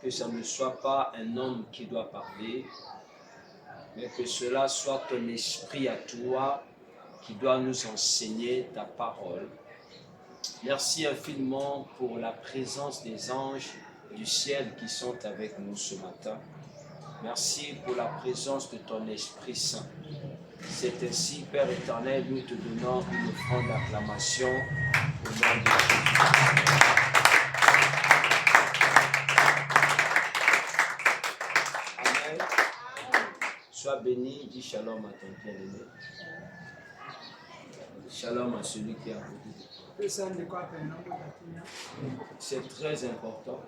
que ça ne soit pas un homme qui doit parler, mais que cela soit ton esprit à toi qui doit nous enseigner ta parole. Merci infiniment pour la présence des anges du ciel qui sont avec nous ce matin. Merci pour la présence de ton Esprit Saint. C'est ainsi, Père éternel, nous te donnons une offrande d'acclamation au nom de Jésus. Amen. Sois béni, dis shalom à ton bien-aimé. Shalom à celui qui est à côté de toi. C'est très important.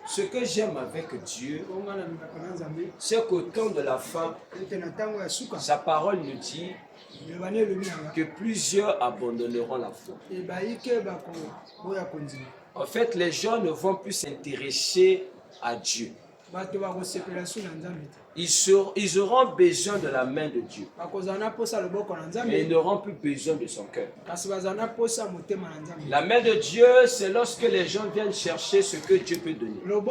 Ce que j'aime avec Dieu, c'est qu'au temps de la fin, sa parole nous dit que plusieurs abandonneront la foi. En fait, les gens ne vont plus s'intéresser à Dieu. Ils auront besoin de la main de Dieu. Mais ils n'auront plus besoin de son cœur. La main de Dieu, c'est lorsque les gens viennent chercher ce que Dieu peut donner. Le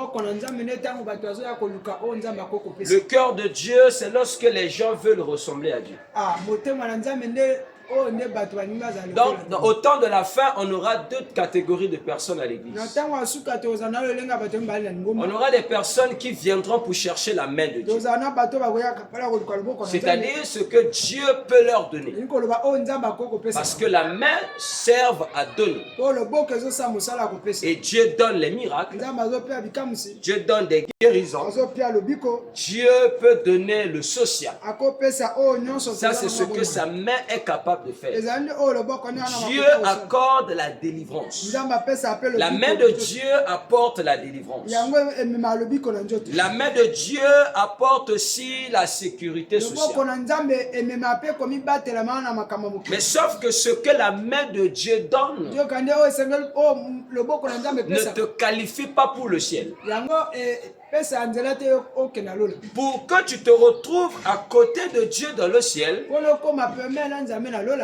cœur de Dieu, c'est lorsque les gens veulent ressembler à Dieu. Donc, au temps de la fin, on aura deux catégories de personnes à l'église. On aura des personnes qui viendront pour chercher la main de Dieu. C'est-à-dire ce que Dieu peut leur donner. Parce que la main serve à donner. Et Dieu donne les miracles. Dieu donne des guérisons. Dieu peut donner le social. Ça, c'est ce que sa main est capable de faire. Dieu accorde la délivrance. La main de Dieu apporte la délivrance. La main de Dieu apporte aussi la sécurité sociale. Mais sauf que ce que la main de Dieu donne ne te qualifie pas pour le ciel. Pour que tu te retrouves à côté de Dieu dans le ciel,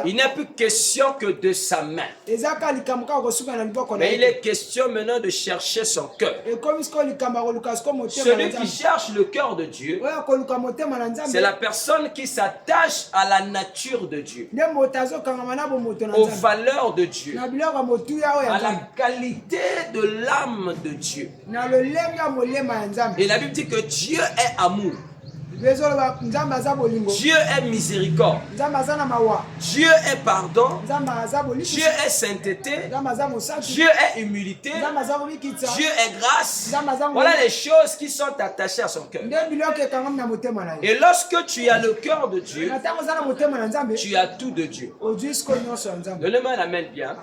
il n'est plus question que de sa main. Mais il est question maintenant de chercher son cœur. Celui qui cherche le cœur de Dieu, c'est la personne qui s'attache à la nature de Dieu, aux valeurs de Dieu, à la qualité de l'âme de Dieu. Et la Bible dit que Dieu est amour. Dieu est miséricorde. Dieu est pardon. Dieu est sainteté. Dieu est humilité. Dieu est grâce. Voilà les choses qui sont attachées à son cœur. Et lorsque tu as le cœur de Dieu, tu as tout de Dieu. Donnez-moi un amen bien.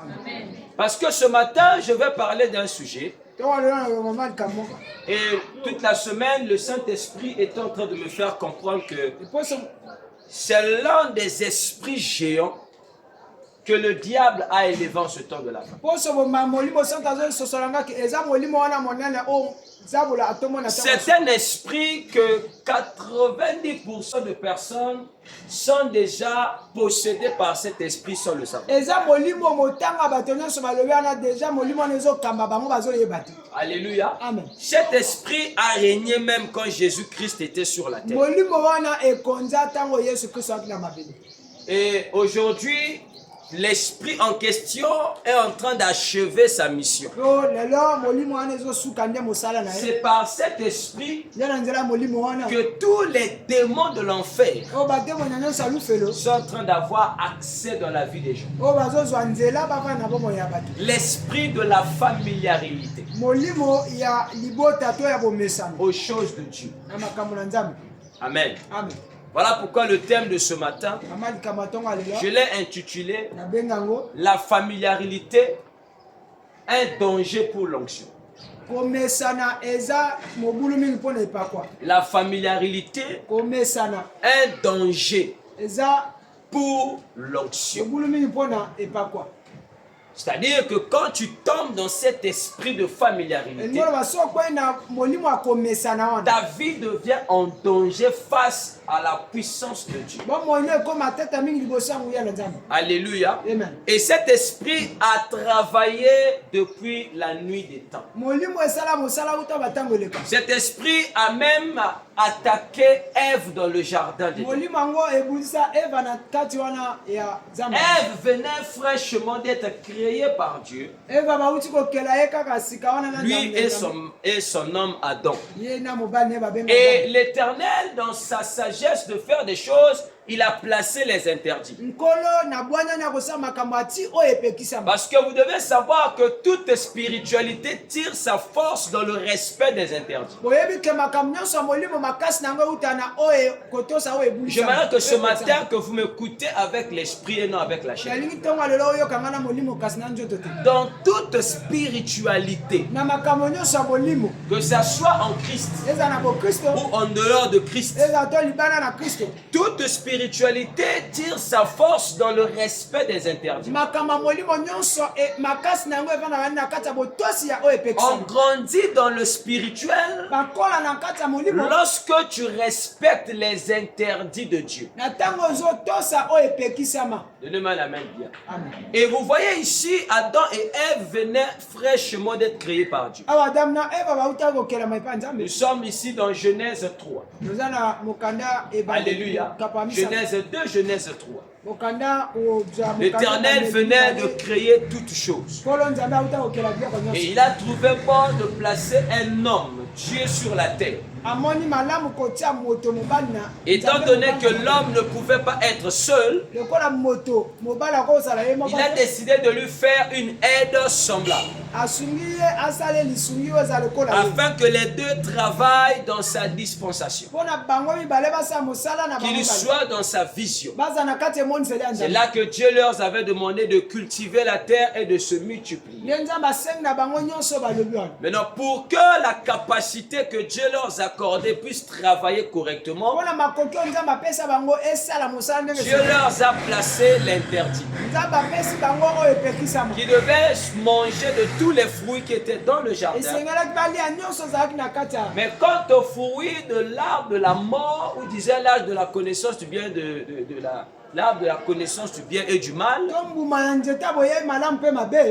Parce que ce matin, je vais parler d'un sujet. Et toute la semaine, le Saint-Esprit est en train de me faire comprendre que c'est l'un des esprits géants que le diable a élevé en ce temps de la fin. C'est un esprit que 90% de personnes sont déjà possédées par cet esprit sans le savoir. Alléluia. Amen. Cet esprit a régné même quand Jésus-Christ était sur la terre. Et aujourd'hui, l'esprit en question est en train d'achever sa mission. C'est par cet esprit que tous les démons de l'enfer sont en train d'avoir accès dans la vie des gens. L'esprit de la familiarité aux choses de Dieu. Amen. Amen. Voilà pourquoi le thème de ce matin, je l'ai intitulé « La familiarité, un danger pour l'onction ». La familiarité, un danger pour l'onction. C'est-à-dire que quand tu tombes dans cet esprit de familiarité, ta vie devient en danger face à la puissance de Dieu. Alléluia. Amen. Et cet esprit a travaillé depuis la nuit des temps. Cet esprit a même attaqué Ève dans le jardin d'Éden. Ève venait fraîchement d'être créée par Dieu. Lui et son homme Adam. Et l'Éternel, dans sa sagesse de faire des choses, il a placé les interdits. Parce que vous devez savoir que toute spiritualité tire sa force dans le respect des interdits. J'aimerais que ce matin que vous m'écoutez avec l'esprit et non avec la chair. Dans toute spiritualité, que ça soit en Christ ou en dehors de Christ, toute spiritualité tire sa force dans le respect des interdits. On grandit dans le spirituel lorsque tu respectes les interdits de Dieu. Donnez-moi la main bien. Et vous voyez ici, Adam et Ève venaient fraîchement d'être créés par Dieu. Nous sommes ici dans Genèse 3. Alléluia. Genèse 2, Genèse 3. L'Éternel venait de créer toutes choses. Et il a trouvé bon de placer un homme, Dieu sur la terre. Étant donné que l'homme ne pouvait pas être seul, il a décidé de lui faire une aide semblable. Afin que les deux travaillent dans sa dispensation. Qu'il soit dans sa vision. C'est là que Dieu leur avait demandé de cultiver la terre et de se multiplier. Maintenant, pour que la capacité que Dieu leur accordée puisse travailler correctement, Dieu leur a placé l'interdit. Qui devaient manger de tous les fruits qui étaient dans le jardin. Mais quant aux fruits de l'arbre de la mort, ou disait l'arbre de la connaissance du bien l'arbre de la connaissance du bien et du mal,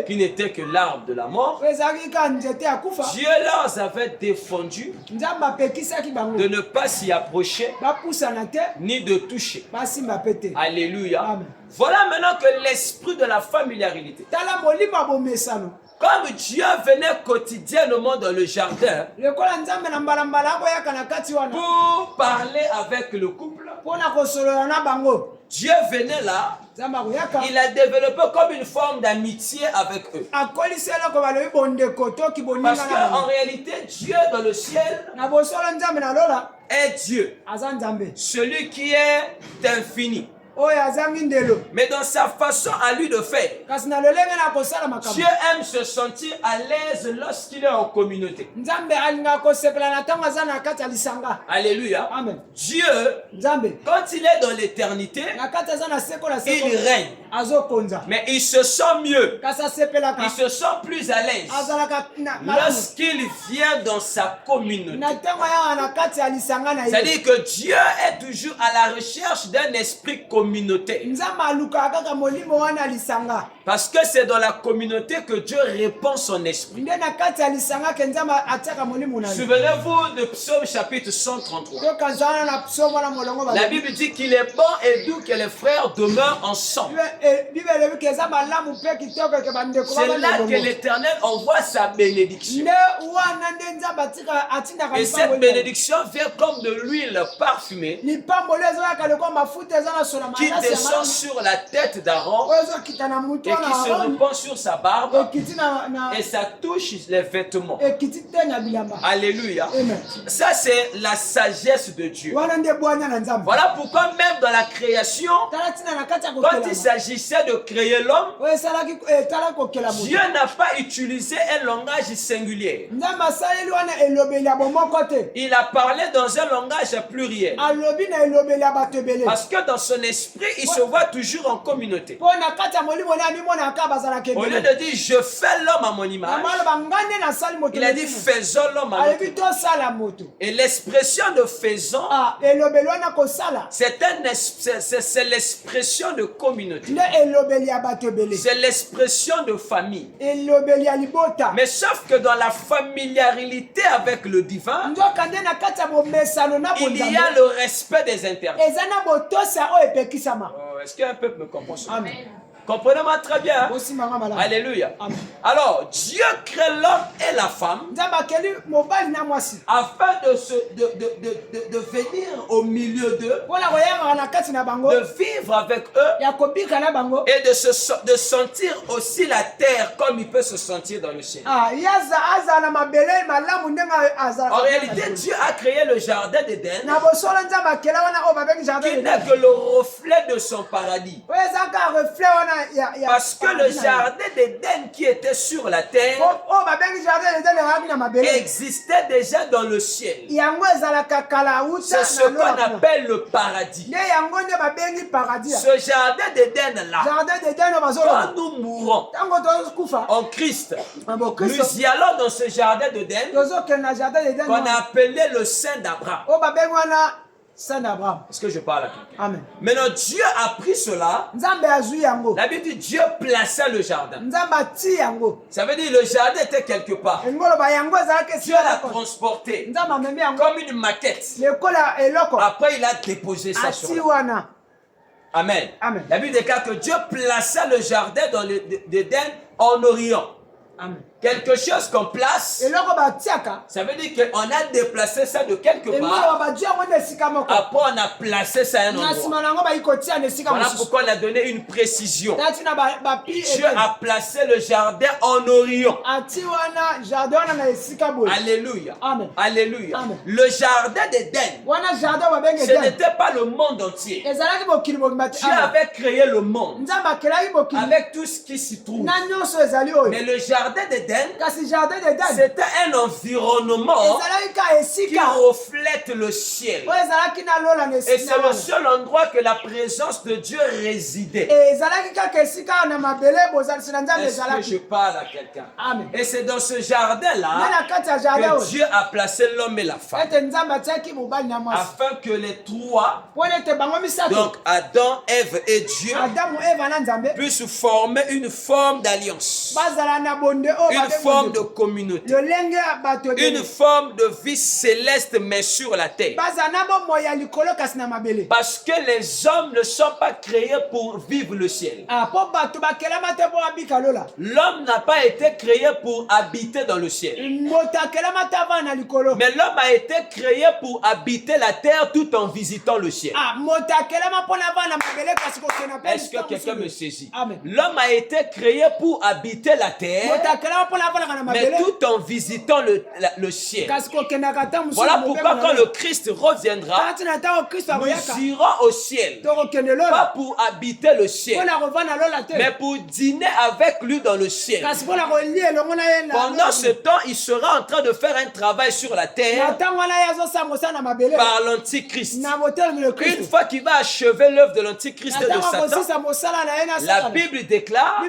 qui n'était que l'arbre de la mort, Dieu leur avait défendu de ne pas s'y approcher, ni de toucher. Alléluia. Amen. Voilà maintenant que l'esprit de la familiarité. Comme Dieu venait quotidiennement dans le jardin pour parler avec le couple, Dieu venait là, il a développé comme une forme d'amitié avec eux. Parce qu'en réalité, Dieu dans le ciel est Dieu, celui qui est infini. Mais dans sa façon à lui de faire, Dieu aime se sentir à l'aise lorsqu'il est en communauté. Alléluia. Amen. Dieu, quand il est dans l'éternité, il règne. Mais il se sent mieux. Il se sent plus à l'aise lorsqu'il vient dans sa communauté. C'est-à-dire que Dieu est toujours à la recherche d'un esprit communautaire. Parce que c'est dans la communauté que Dieu répand son esprit. Souvenez-vous de Psaume chapitre 133. La Bible dit qu'il est bon et doux que les frères demeurent ensemble. C'est là que l'Éternel envoie sa bénédiction. Et cette bénédiction vient comme de l'huile parfumée qui descend sur la tête d'Aaron et qui se répand sur sa barbe et ça touche les vêtements. Alléluia. Ça c'est la sagesse de Dieu. Voilà pourquoi même dans la création, quand il s'agissait de créer l'homme, Dieu n'a pas utilisé un langage singulier. Il a parlé dans un langage pluriel. Parce que dans son esprit, l'esprit, il se voit toujours en communauté. Au lieu de dire je fais l'homme à mon image, il a dit faisons l'homme à notre image. Et l'expression de faisons, c'est l'expression de communauté. C'est l'expression de famille. Mais sauf que dans la familiarité avec le divin, il y a le respect des interdits. Est-ce qu'un peuple me comprend ça? Amen. Comprenez-moi très bien. Alléluia. Amen. Alors, Dieu crée l'homme et la femme afin de venir au milieu d'eux, de vivre avec eux et de sentir aussi la terre comme il peut se sentir dans le ciel. En réalité, Dieu a créé le jardin d'Éden qui n'est que le reflet de son paradis. Parce que le jardin d'Éden qui était sur la terre existait déjà dans le ciel. C'est ce qu'on appelle le paradis. Ce jardin d'Éden-là, quand nous mourons en Christ, nous y allons dans ce jardin d'Éden qu'on a appelé le sein d'Abraham. Est-ce que je parle à quelqu'un? Amen. Maintenant, Dieu a pris cela. La Bible dit Dieu plaçait le jardin. Ça veut dire le jardin était quelque part. Dieu l'a transporté comme une maquette. Après, il a déposé ça sur la. Amen. Amen. La Bible déclare que Dieu plaça le jardin dans l'Éden en Orient. Amen. Quelque chose qu'on place, ça veut dire qu'on a déplacé ça de quelque part. Après, on a placé ça à un endroit. Voilà pourquoi on a donné une précision. Dieu a placé le jardin en Orient. Alléluia. Amen. Alléluia. Amen. Le jardin d'Éden, ce n'était pas le monde entier. Dieu avait créé le monde avec tout ce qui s'y trouve. Mais le jardin d'Éden, c'était un environnement qui reflète le ciel. Et c'est le seul endroit que la présence de Dieu résidait. Est-ce que je parle à quelqu'un? Et c'est dans ce jardin-là que Dieu a placé l'homme et la femme. Afin que les trois, donc Adam, Ève et Dieu, puissent former une forme d'alliance. Une forme de communauté. Une forme de vie céleste mais sur la terre. Parce que les hommes ne sont pas créés pour vivre le ciel. L'homme n'a pas été créé pour habiter dans le ciel. Mais l'homme a été créé pour habiter la terre tout en visitant le ciel. Est-ce que quelqu'un me saisit? L'homme a été créé pour habiter la terre, mais tout en visitant le ciel. Voilà pourquoi quand le Christ reviendra, nous irons au ciel. Pas pour habiter le ciel, mais pour dîner avec lui dans le ciel. Pendant ce temps, il sera en train de faire un travail sur la terre par l'Antichrist. Une fois qu'il va achever l'œuvre de l'Antichrist et de Satan, la Bible déclare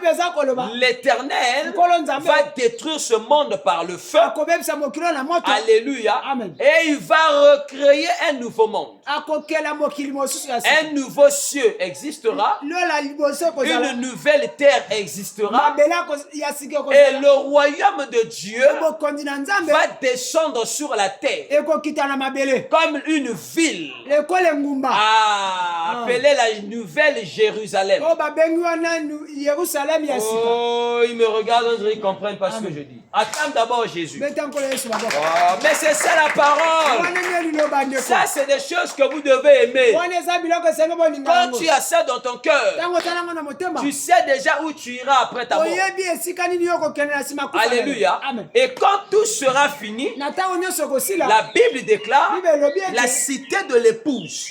l'Éternel va détruire ce monde par le feu. Alléluia. Amen. Et il va recréer un nouveau monde. Un nouveau cieux existera. Une nouvelle terre existera. Et le royaume de Dieu va descendre sur la terre comme une ville appelée la Nouvelle Jérusalem. Oh, ils me regardent, ils ne comprennent pas ce que je dis. Attends d'abord Jésus. Mais c'est ça la parole. Ça, c'est des choses que vous devez aimer. Quand tu as ça dans ton cœur, tu sais déjà où tu iras après ta mort. Alléluia. Et quand tout sera fini, la Bible déclare la cité de l'épouse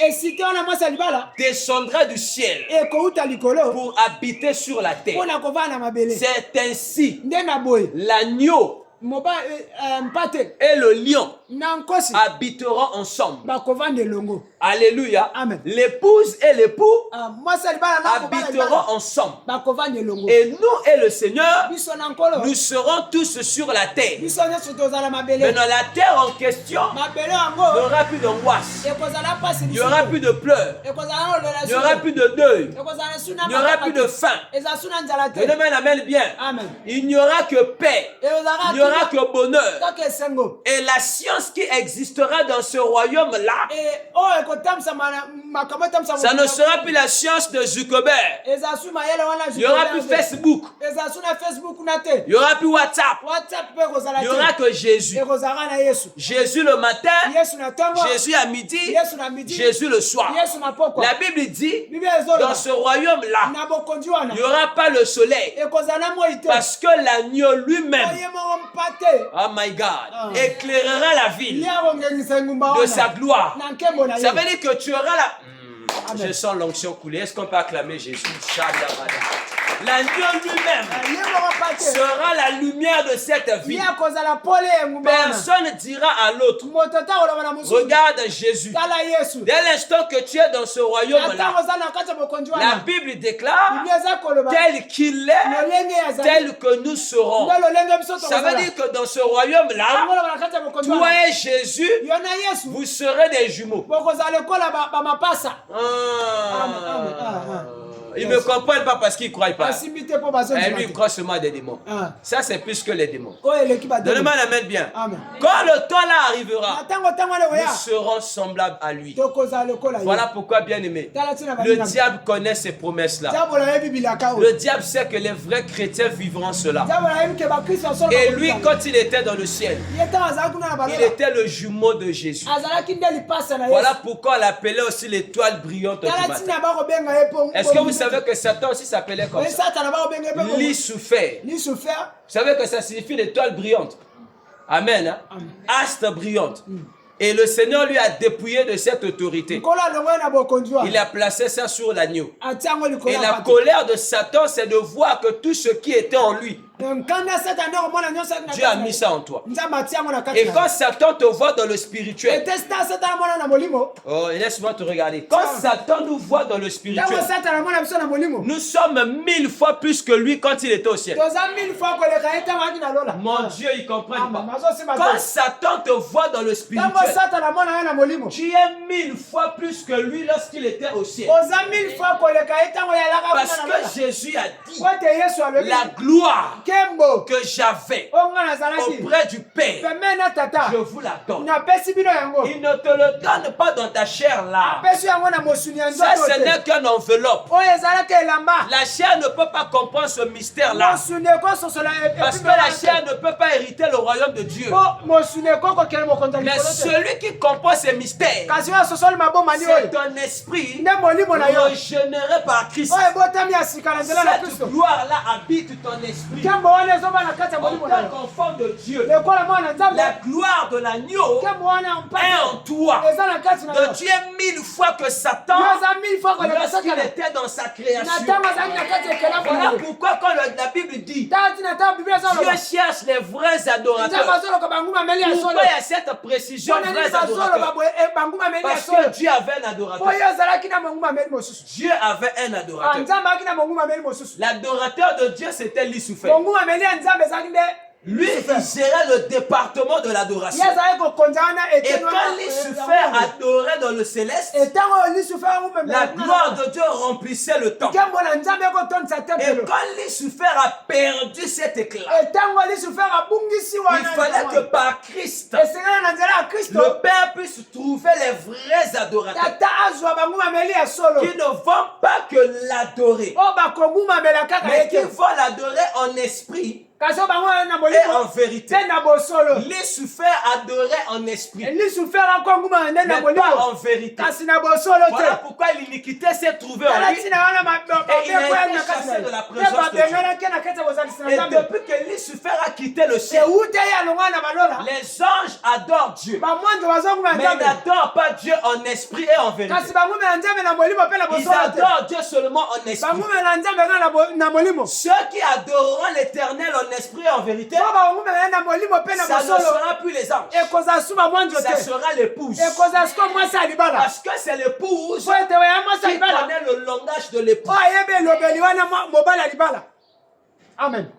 descendra du ciel pour habiter sur la terre. C'est ainsi l'agneau et le lion habiteront ensemble. Alléluia. Amen. L'épouse et l'époux habiteront ensemble. Et nous et le Seigneur, nous serons tous sur la terre. Mais dans la terre en question, il n'y aura plus d'angoisse. Il n'y aura plus de pleurs. Il n'y aura plus de deuil. Il n'y aura plus de faim. Amen bien. Amen. Il n'y aura que paix. Il n'y aura que bonheur. Et la science qui existera dans ce royaume-là, ça ne sera plus la science de Zuckerberg. Il n'y aura plus Facebook. Il n'y aura plus WhatsApp. Il n'y aura que Jésus. Jésus le matin, Jésus à midi, Jésus le soir. La Bible dit, dans ce royaume-là, il n'y aura pas le soleil. Parce que l'agneau lui-même, oh my God, éclairera la ville de sa gloire. Ça veut dire que tu auras la... Je sens l'onction couler. Est-ce qu'on peut acclamer Jésus? L'agneau lui-même sera la lumière de cette vie. Personne ne dira à l'autre, regarde Jésus. Dès l'instant que tu es dans ce royaume-là, la Bible déclare, tel qu'il est, tel que nous serons. Ça veut dire que dans ce royaume-là, toi et Jésus, vous serez des jumeaux. Ils ne me comprennent pas parce qu'ils ne croient pas. Lui, il croit seulement à des démons. Ça, c'est plus que les démons. Donnez-moi la main bien. Amen. Quand le temps là arrivera, nous serons semblables à lui. Voilà pourquoi, bien aimé, le diable connaît ces promesses-là. Le diable sait que les vrais chrétiens vivront cela. Et lui, quand il était dans le ciel, il était le jumeau de Jésus. Voilà pourquoi on l'appelait aussi l'étoile brillante du matin. Est-ce que vous savez que Satan aussi s'appelait comme ça? Lucifer. Vous savez que ça signifie l'étoile brillante. Amen. Hein? Astre brillante. Et le Seigneur lui a dépouillé de cette autorité. Il a placé ça sur l'agneau. Et la colère de Satan, c'est de voir que tout ce qui était en lui, Dieu a mis ça en toi. Et quand Satan te voit dans le spirituel, oh, laisse-moi te regarder. Quand Satan nous voit dans le spirituel, nous sommes 1000 fois plus que lui quand il était au ciel. Mon Dieu, il comprend pas. Quand Satan te voit dans le spirituel, tu es 1000 fois plus que lui lorsqu'il était au ciel. Parce que Jésus a dit, la gloire que j'avais auprès du Père, je vous la donne. Il ne te le donne pas dans ta chair là. Ça, ce n'est qu'une enveloppe. La chair ne peut pas comprendre ce mystère là. Parce que la chair ne peut pas hériter le royaume de Dieu. Mais celui qui comprend ces mystères, c'est ton esprit régénéré par Christ. Cette gloire là habite ton esprit. En tant qu'enfant de Dieu, la gloire de l'agneau est en toi. Donc tu es 1000 fois que Satan lorsqu'il était dans sa création. Voilà pourquoi quand la Bible dit Dieu cherche les vrais adorateurs. Pourquoi il y a cette précision vrais adorateurs? Parce que Dieu avait un adorateur. Dieu avait un adorateur. L'adorateur de Dieu, c'était Lucifer. Lui, il gérait le département de l'adoration. Et quand Lucifer adorait dans le céleste, la gloire de Dieu remplissait le temple. Et quand Lucifer a perdu cet éclat, il fallait que par Christ, le Père puisse trouver les vrais adorateurs qui ne vont pas que l'adorer, mais qui vont l'adorer en esprit et en vérité. Lucifer adorait en esprit, mais pas en vérité. Voilà pourquoi l'iniquité s'est trouvée en lui et il a été chassé de la présence de Dieu. Et depuis que Lucifer a quitté le ciel, les anges adorent Dieu, mais ils n'adorent pas Dieu en esprit et en vérité. Ils adorent Dieu seulement en esprit. Ceux qui adoreront l'Éternel en esprit et en vérité, ça ne sera plus les anges. Ça sera l'épouse. Parce que c'est l'épouse qui connaît le langage de l'époux. Amen.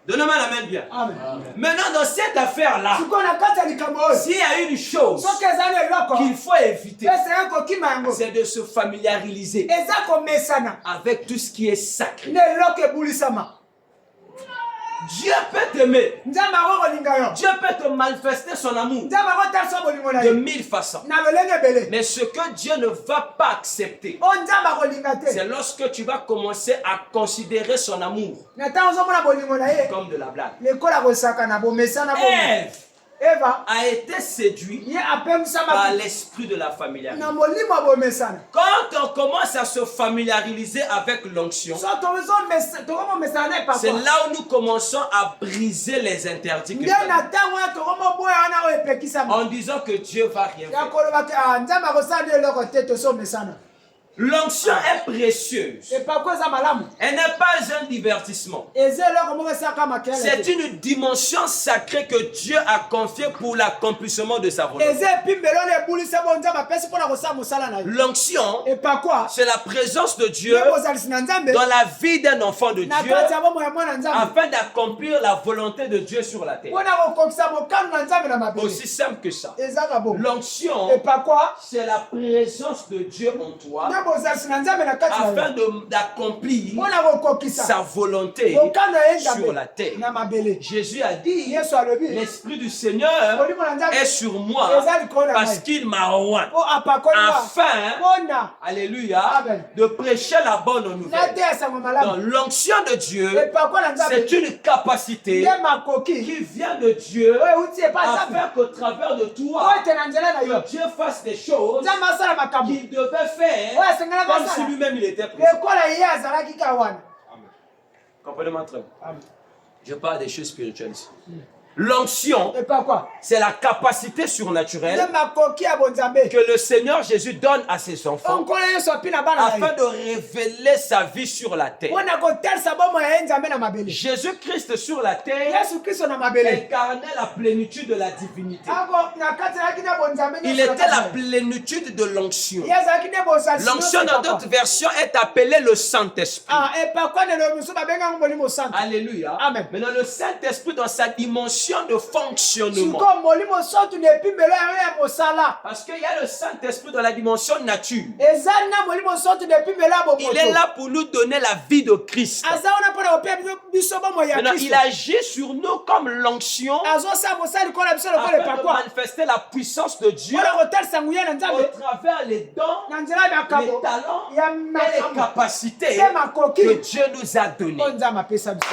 Donnez-moi la main bien. Amen. Maintenant, dans cette affaire-là, s'il y a une chose qu'il faut éviter, c'est de se familiariser avec tout ce qui est sacré. Dieu peut t'aimer. Dieu peut te manifester son amour de 1000 façons. Mais ce que Dieu ne va pas accepter, c'est lorsque tu vas commencer à considérer son amour comme de la blague. Ève a été séduit par l'esprit de la familiarité. Quand on commence à se familiariser avec l'onction, c'est là où nous commençons à briser les interdits en disant que Dieu va rien faire. L'onction est précieuse. Elle n'est pas un divertissement. C'est une dimension sacrée que Dieu a confiée pour l'accomplissement de sa volonté. L'onction, c'est la présence de Dieu dans la vie d'un enfant de Dieu afin d'accomplir la volonté de Dieu sur la terre. Aussi simple que ça. L'onction, c'est la présence de Dieu en toi afin d'accomplir sa volonté sur la terre. Jésus a dit, l'Esprit du Seigneur est sur moi parce qu'il m'a oint afin, alléluia, de prêcher la bonne nouvelle. Donc l'onction de Dieu, c'est une capacité qui vient de Dieu afin qu'au travers de toi, que Dieu fasse des choses qu'il devait faire comme si lui-même il était présent. Comprenez-moi très bien. Je parle des choses spirituelles ici. L'onction, c'est la capacité surnaturelle que le Seigneur Jésus donne à ses enfants afin de révéler sa vie sur la terre. Jésus-Christ sur la terre incarnait la plénitude de la divinité. Il était la plénitude de l'onction. L'onction dans d'autres versions est appelée le Saint-Esprit. Alléluia. Maintenant le Saint-Esprit dans sa dimension de fonctionnement. Parce qu'il y a le Saint-Esprit dans la dimension nature. Il est là pour nous donner la vie de Christ. Maintenant, il agit sur nous comme l'onction afin de manifester la puissance de Dieu au travers les dons, les talents et les capacités que Dieu nous a donnés.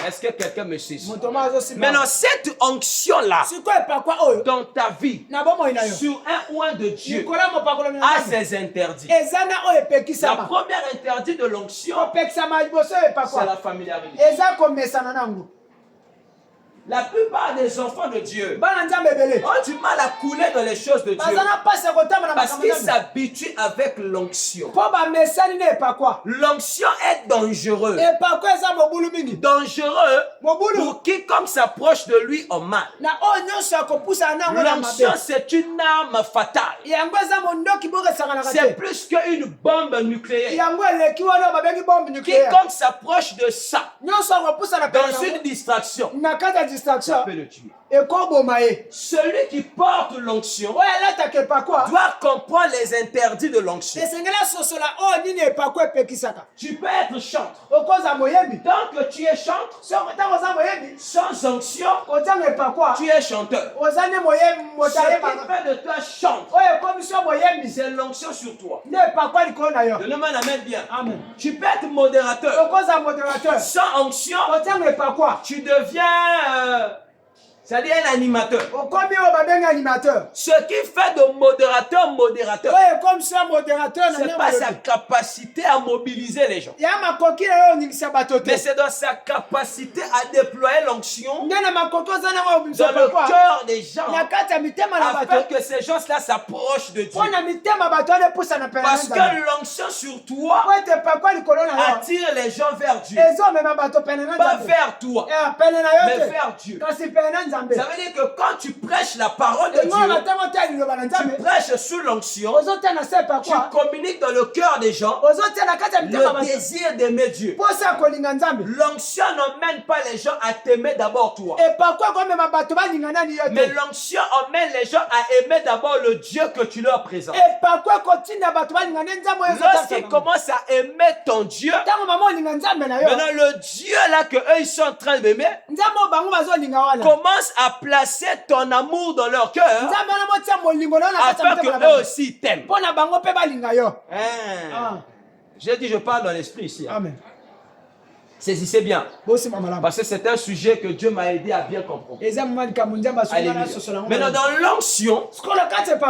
Est-ce que quelqu'un me sait? Maintenant, cette onction-là dans ta vie sur un oint de Dieu a ses interdits. La première interdit de l'onction, c'est la familiarité. La plupart des enfants de Dieu ont du mal à couler dans les choses de Dieu parce qu'ils s'habituent avec l'onction. L'onction est dangereux. Dangereux pour quiconque s'approche de lui au mal. L'onction, c'est une arme fatale. C'est plus qu'une bombe nucléaire. Quiconque s'approche de ça dans une distraction, ça peut le tuer. Celui qui porte l'onction doit comprendre les interdits de l'onction. Tu peux être chantre. Tant que tu es chantre, sans onction, tu es chanteur. Ce qui fait de toi chantre, c'est l'onction sur toi. Donne-moi la main bien. Tu peux être modérateur. Sans onction, tu deviens C'est-à-dire un animateur. Animateur. Ce qui fait de modérateur, Ouais, comme ça, modérateur. C'est pas sa capacité à mobiliser les gens. Mais c'est dans sa capacité à déployer l'onction dans le cœur des gens. Afin que ces gens-là s'approchent de Dieu. Parce que l'onction sur toi attire les gens vers Dieu. Pas vers toi, mais vers Dieu. Ça veut dire que quand tu prêches la parole de Dieu, tu prêches sous l'onction, tu communiques dans le cœur des gens le désir d'aimer Dieu. L'onction n'emmène pas les gens à t'aimer d'abord toi. Mais l'onction emmène les gens à aimer d'abord le Dieu que tu leur présentes. Lorsqu'ils commencent à aimer ton Dieu, maintenant le Dieu là que eux ils sont en train d'aimer commence à placer ton amour dans leur cœur afin que eux aussi t'aiment. J'ai dit je parle dans l'esprit ici. Amen. Saisissez bien. Parce que c'est un sujet que Dieu m'a aidé à bien comprendre. Maintenant dans l'onction,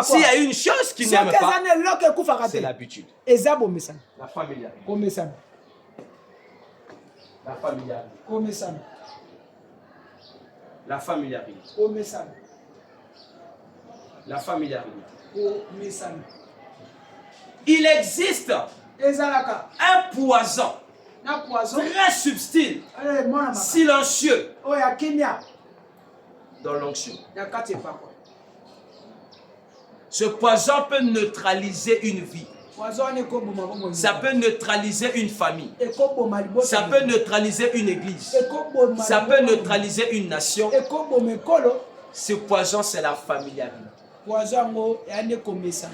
s'il y a une chose qui n'aime pas, c'est l'habitude. La familiarité. La familiarité. La familiarité. La familiarité. Il existe un poison très subtil, silencieux dans l'onction. Ce poison peut neutraliser une vie. Ça peut neutraliser une famille. Ça peut neutraliser une église. Ça peut neutraliser une nation. Ce poison, c'est la familiarité.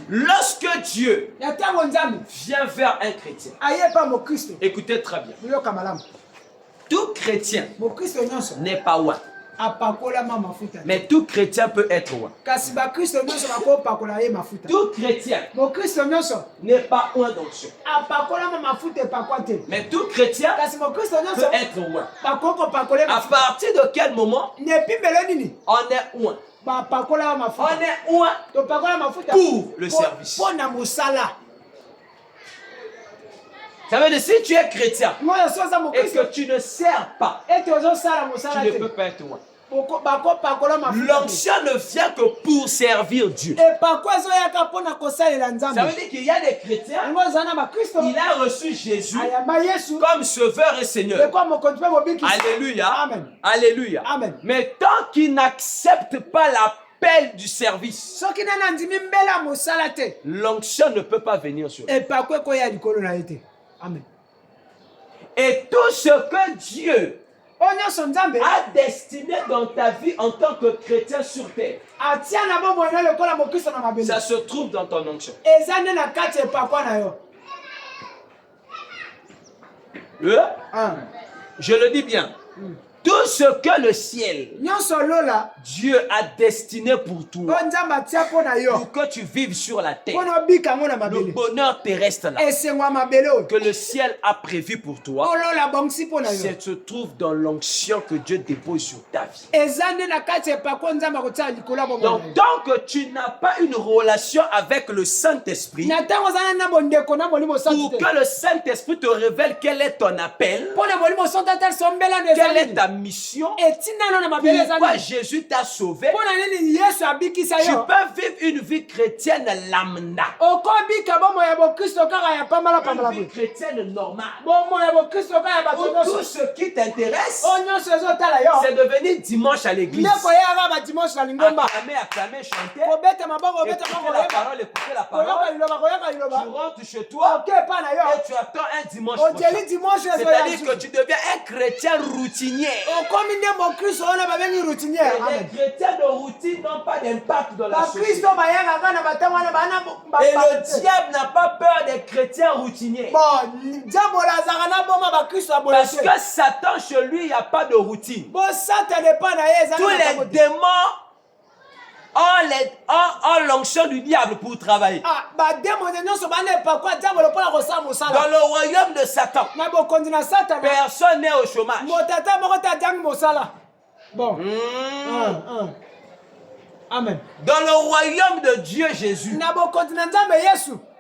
Lorsque Dieu vient vers un chrétien, écoutez très bien, tout chrétien n'est pas ouin. Mais tout chrétien peut être ouin. Tout chrétien n'est pas ouin d'onction. Mais tout chrétien peut être ouin. À partir de quel moment on est ouin? On est ouin pour le service. Ça veut dire si tu es chrétien et que tu ne sers pas, tu ne peux pas être ouin. L'onction ne vient que pour servir Dieu. Ça veut dire qu'il y a des chrétiens, il a reçu Jésus comme sauveur et Seigneur. Alléluia. Amen. Alléluia. Amen. Mais tant qu'il n'accepte pas l'appel du service, l'onction ne peut pas venir sur lui. Amen. Et tout ce que Dieu a destiné dans ta vie en tant que chrétien sur terre, ça se trouve dans ton onction. Je le dis bien. Tout ce que le ciel, Dieu a destiné pour toi, pour que tu vives sur la terre, le bonheur terrestre là, que le ciel a prévu pour toi, ça se trouve dans l'onction que Dieu dépose sur ta vie. Donc, tant que tu n'as pas une relation avec le Saint-Esprit, pour que le Saint-Esprit te révèle quel est ton appel, quelle est ta mission, pourquoi Jésus t'a sauvé, tu peux vivre une vie chrétienne lambda, une vie chrétienne normale, où tout ce qui t'intéresse, c'est de venir dimanche à l'église, acclamer, chanter, écouter la parole, tu rentres chez toi et tu attends un dimanche prochain. C'est-à-dire que tu deviens un chrétien routinier. Les chrétiens de routine n'ont pas d'impact dans la société. Et le diable n'a pas peur des chrétiens routiniers. Parce que Satan, chez lui, il n'y a pas de routine. Tous les démons ont l'onction du diable pour travailler. Dans le royaume de Satan, personne n'est au chômage. Bon. Amen. Dans le royaume de Dieu Jésus,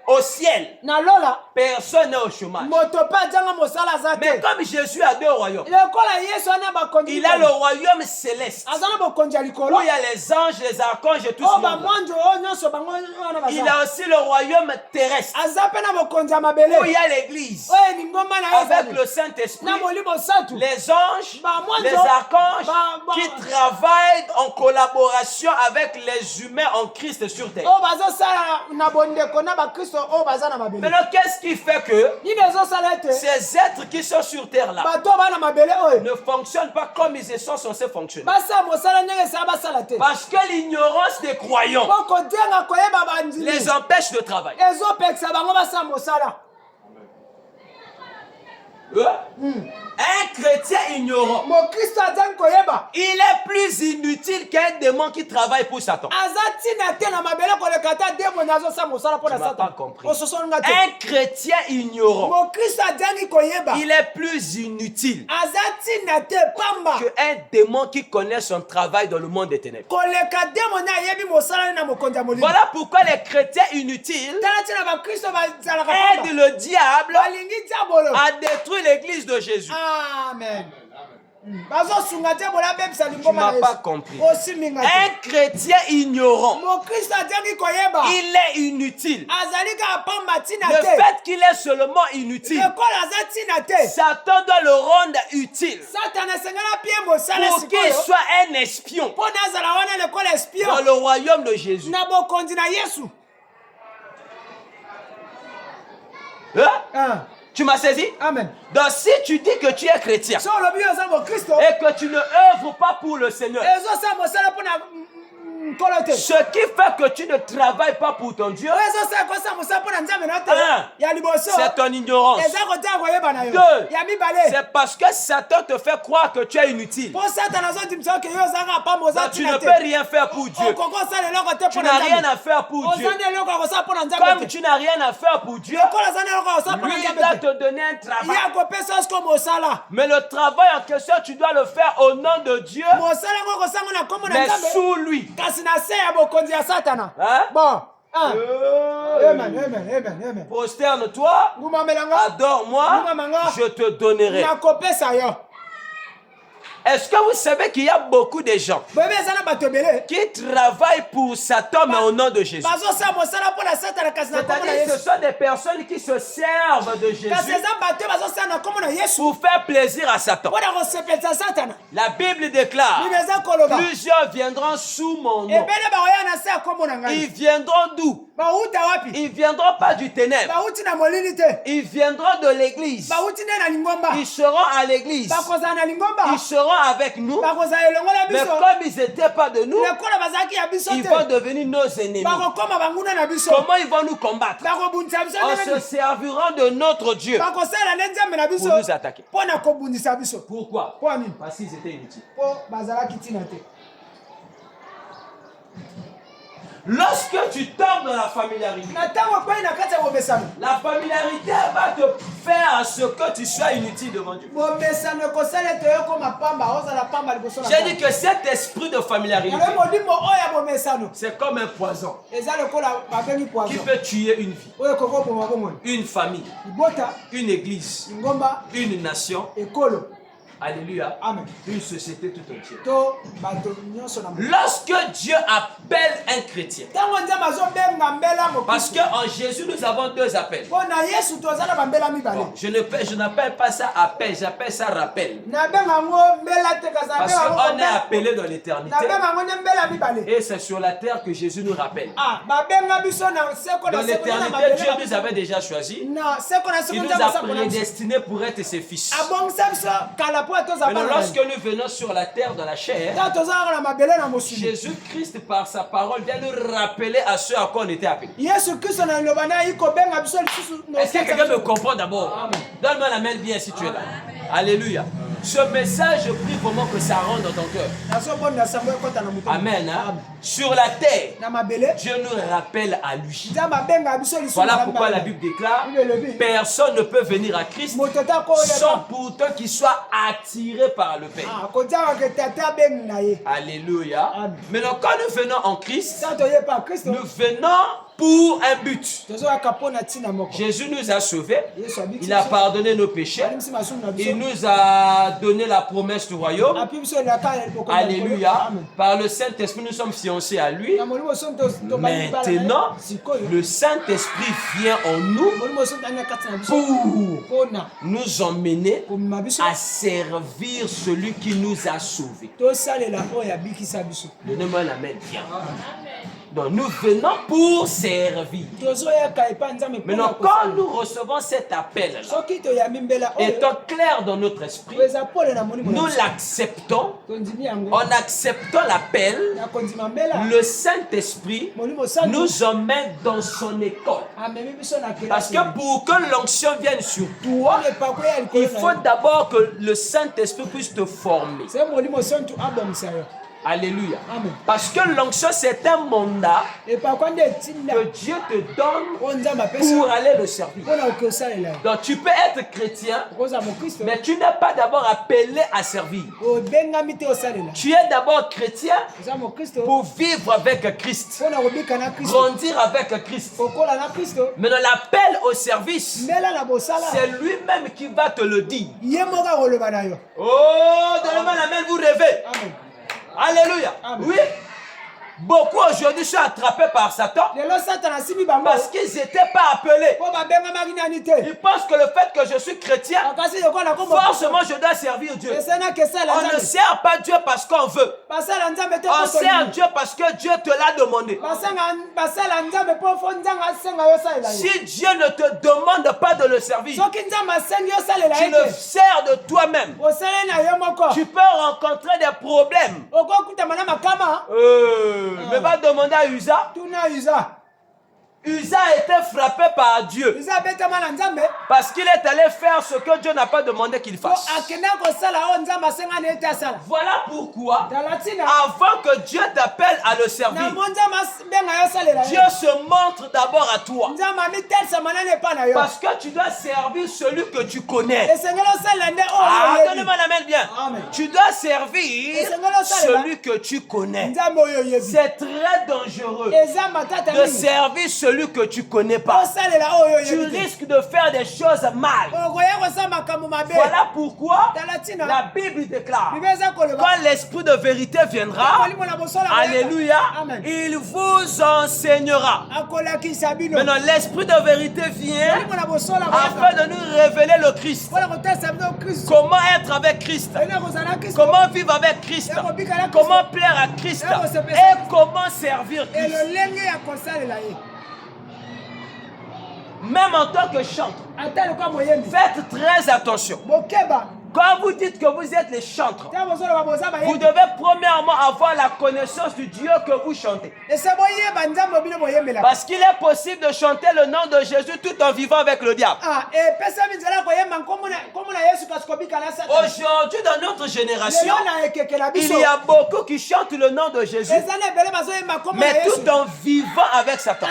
au ciel, personne n'est au chômage. Mais comme Jésus a deux royaumes, il a le royaume céleste où il y a les anges, les archanges et tout ça. Il a aussi le royaume terrestre où il y a l'église avec le Saint-Esprit, les anges, les archanges qui travaillent en collaboration avec les humains en Christ sur terre. Maintenant, qu'est-ce qui fait que ces êtres qui sont sur terre là ne fonctionnent pas comme ils sont censés fonctionner? Parce que l'ignorance des croyants les empêche de travailler. Un chrétien ignorant, il est plus inutile qu'un démon qui travaille pour Satan. Tu n'as pas compris. Un chrétien ignorant, il est plus inutile qu'un démon qui connaît son travail dans le monde des ténèbres. Voilà pourquoi les chrétiens inutiles aident le diable à détruire l'église de Jésus. Amen. Tu n'as pas compris. Un chrétien ignorant, il est inutile. Le fait qu'il est seulement inutile, Satan doit le rendre utile pour qu'il soit un espion dans le royaume de Jésus. Tu m'as saisi? Amen. Donc si tu dis que tu es chrétien et que tu ne œuvres pas pour le Seigneur, ce qui fait que tu ne travailles pas pour ton Dieu, c'est ton ignorance. Deux, c'est parce que Satan te fait croire que tu es inutile. Donc, tu ne peux rien faire pour Dieu. Tu n'as rien à faire pour Dieu. Comme tu n'as rien à faire pour Dieu, lui va te donner un travail. Mais le travail en question, tu dois le faire au nom de Dieu, mais sous lui. Hein? Bon. Amen. Prosterne-toi, adore-moi, je te donnerai. Est-ce que vous savez qu'il y a beaucoup de gens qui travaillent pour Satan mais au nom de Jésus? C'est-à-dire que ce sont des personnes qui se servent de Jésus pour faire plaisir à Satan. La Bible déclare: plusieurs viendront sous mon nom. Ils viendront d'où? Ils viendront pas du ténèbre. Ils viendront de l'église. Ils seront à l'église. Ils seront avec nous. Mais comme ils n'étaient pas de nous, ils vont devenir nos ennemis. Comment ils vont nous combattre? En se serviront de notre Dieu pour nous attaquer. Pourquoi? Parce qu'ils étaient inutiles. Lorsque tu tombes dans la familiarité, la familiarité va te faire ce que tu sois inutile devant Dieu. J'ai dit que cet esprit de familiarité, c'est comme un poison qui peut tuer une vie, une famille, une église, une nation. Alléluia. Amen. Une société tout entière. Lorsque Dieu appelle un chrétien, parce qu'en Jésus nous avons deux appels. Bon, je n'appelle pas ça appel, j'appelle ça rappel. Parce qu'on est appelé dans l'éternité. Et c'est sur la terre que Jésus nous rappelle. Dans l'éternité, Dieu nous avait déjà choisi. Il nous a prédestinés pour être ses fils. Mais lorsque nous venons sur la terre de la chair, Jésus-Christ par sa parole vient nous rappeler à ceux à quoi on était appelés. Est-ce que quelqu'un me comprend d'abord? Donne-moi la main bien si tu es là. Alléluia. Ce message, je prie vraiment que ça rentre dans ton cœur. Amen. Hein? Sur la terre, Dieu nous rappelle à lui. Voilà pourquoi la Bible déclare, personne ne peut venir à Christ sans pourtant qu'il soit attiré par le Père. Alléluia. Maintenant, quand nous venons en Christ, nous venons pour un but. Jésus nous a sauvés, il a pardonné nos péchés, il nous a donné la promesse du royaume. Alléluia. Par le Saint-Esprit, nous sommes fiancés à lui. Maintenant, le Saint-Esprit vient en nous pour nous emmener à servir celui qui nous a sauvés. Donnez-moi la main, bien. Donc nous venons pour servir. Maintenant, quand nous recevons cet appel, étant clair dans notre esprit, nous l'acceptons. En acceptant l'appel, le Saint-Esprit nous emmène dans son école. Parce que pour que l'onction vienne sur toi, il faut d'abord que le Saint-Esprit puisse te former. Alléluia. Amen. Parce que l'onction, c'est un mandat que Dieu te donne pour aller le servir. Donc tu peux être chrétien, mais tu n'es pas d'abord appelé à servir. Tu es d'abord chrétien pour vivre avec Christ, grandir avec Christ. Mais dans l'appel au service, c'est lui-même qui va te le dire. Oh, donnez-moi la main, vous rêvez. Amen. Alléluia. Amen. Oui. Beaucoup aujourd'hui sont attrapés par Satan parce qu'ils n'étaient pas appelés. Ils pensent que le fait que je suis chrétien, forcément je dois servir Dieu. On ne sert pas Dieu parce qu'on veut. On sert Dieu parce que Dieu te l'a demandé. Si Dieu ne te demande pas de le servir, tu le sers de toi-même. Tu peux rencontrer des problèmes. Mais va demander à Uza. Uza a été frappé par Dieu parce qu'il est allé faire ce que Dieu n'a pas demandé qu'il fasse. Voilà pourquoi, avant que Dieu t'appelle à le servir, Dieu se montre d'abord à toi. Parce que tu dois servir celui que tu connais. Ah, donnez-moi la main bien. Amen. Tu dois servir celui que tu connais. C'est très dangereux de servir celui que tu connais pas. Tu risques de faire des choses mal. Voilà pourquoi la Bible déclare, quand l'Esprit de vérité viendra, alléluia, il vous enseignera. Maintenant, l'Esprit de vérité vient afin de nous révéler le Christ. Comment être avec Christ, comment vivre avec Christ, comment plaire à Christ et comment servir Christ. Même en tant que chanteur, faites très attention. Quand vous dites que vous êtes les chantres, vous devez premièrement avoir la connaissance du Dieu que vous chantez. Parce qu'il est possible de chanter le nom de Jésus tout en vivant avec le diable. Aujourd'hui, dans notre génération, il y a beaucoup qui chantent le nom de Jésus, mais tout en vivant avec Satan.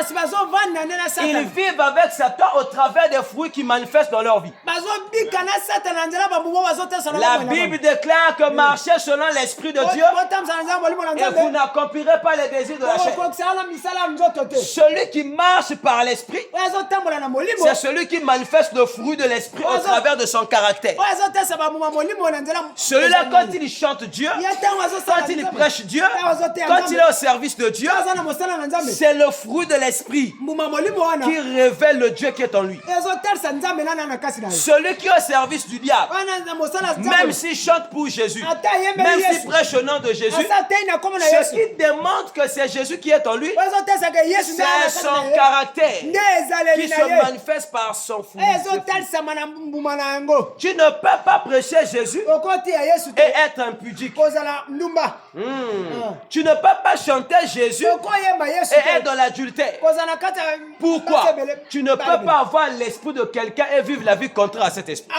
Ils vivent avec Satan au travers des fruits qui manifestent dans leur vie. La Bible déclare que marchez selon l'Esprit de Dieu et vous n'accomplirez pas les désirs de la chair. Celui qui marche par l'Esprit, c'est celui qui manifeste le fruit de l'Esprit au travers de son caractère. Celui-là, quand il chante Dieu, quand il prêche Dieu, quand il est au service de Dieu, c'est le fruit de l'Esprit qui révèle le Dieu qui est en lui. Celui qui est au service du diable, même s'il chante pour Jésus, même s'il prêche au nom de Jésus, ce qui démontre que c'est Jésus qui est en lui, c'est son caractère qui se manifeste par son fruit. Tu ne peux pas prêcher Jésus et être impudique. Tu ne peux pas chanter Jésus et être dans l'adultère. Pourquoi? Tu ne peux pas avoir l'esprit de quelqu'un et vivre la vie contraire à cet esprit.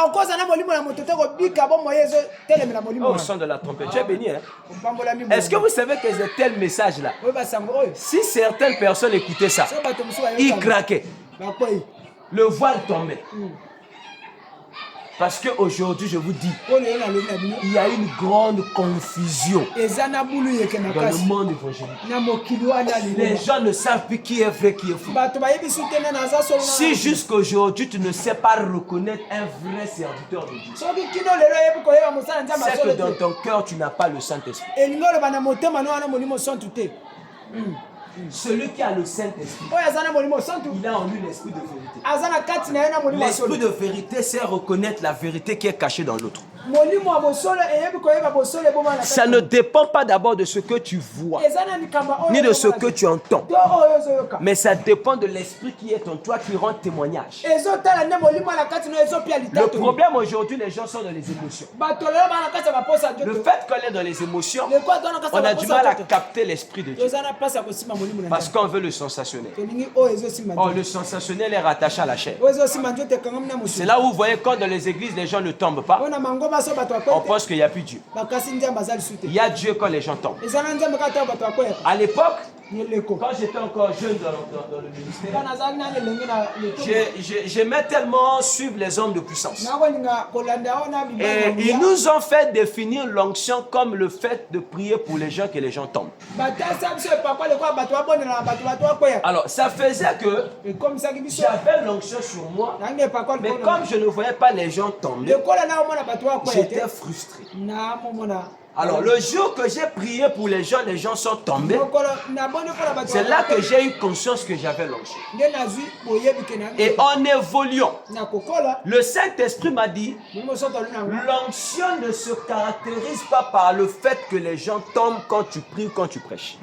Au son de la trompette. Tu es béni, hein? Est-ce que vous savez que c'est tel message-là? Si certaines personnes écoutaient ça, ils craquaient. Le voile tombait. Parce qu'aujourd'hui, je vous dis, il y a une grande confusion dans le monde évangélique. Les gens ne savent plus qui est vrai, qui est faux. Si jusqu'aujourd'hui, tu ne sais pas reconnaître un vrai serviteur de Dieu, c'est que dans ton cœur, tu n'as pas le Saint-Esprit. Celui qui a le Saint-Esprit, il a en lui l'esprit de vérité. L'esprit de vérité, c'est reconnaître la vérité qui est cachée dans l'autre. Ça ne dépend pas d'abord de ce que tu vois, ni de ce que tu entends, mais ça dépend de l'esprit qui est en toi, qui rend témoignage. Le problème aujourd'hui, les gens sont dans les émotions. Le fait qu'on est dans les émotions, on a du mal à capter l'esprit de Dieu. Parce qu'on veut le sensationnel. Oh, le sensationnel est rattaché à la chair. C'est là où vous voyez quand dans les églises, les gens ne tombent pas. On pense qu'il n'y a plus Dieu. Il y a Dieu quand les gens tombent. À l'époque, quand j'étais encore jeune dans le ministère, j'aimais tellement suivre les hommes de puissance. Et ils nous ont fait définir l'onction comme le fait de prier pour les gens, que les gens tombent. Alors, ça faisait que j'avais l'onction sur moi, mais comme je ne voyais pas les gens tomber, j'étais frustré. Alors, le jour que j'ai prié pour les gens sont tombés. C'est là que j'ai eu conscience que j'avais l'onction. Et en évoluant, le Saint-Esprit m'a dit, l'onction ne se caractérise pas par le fait que les gens tombent quand tu pries ou quand tu prêches.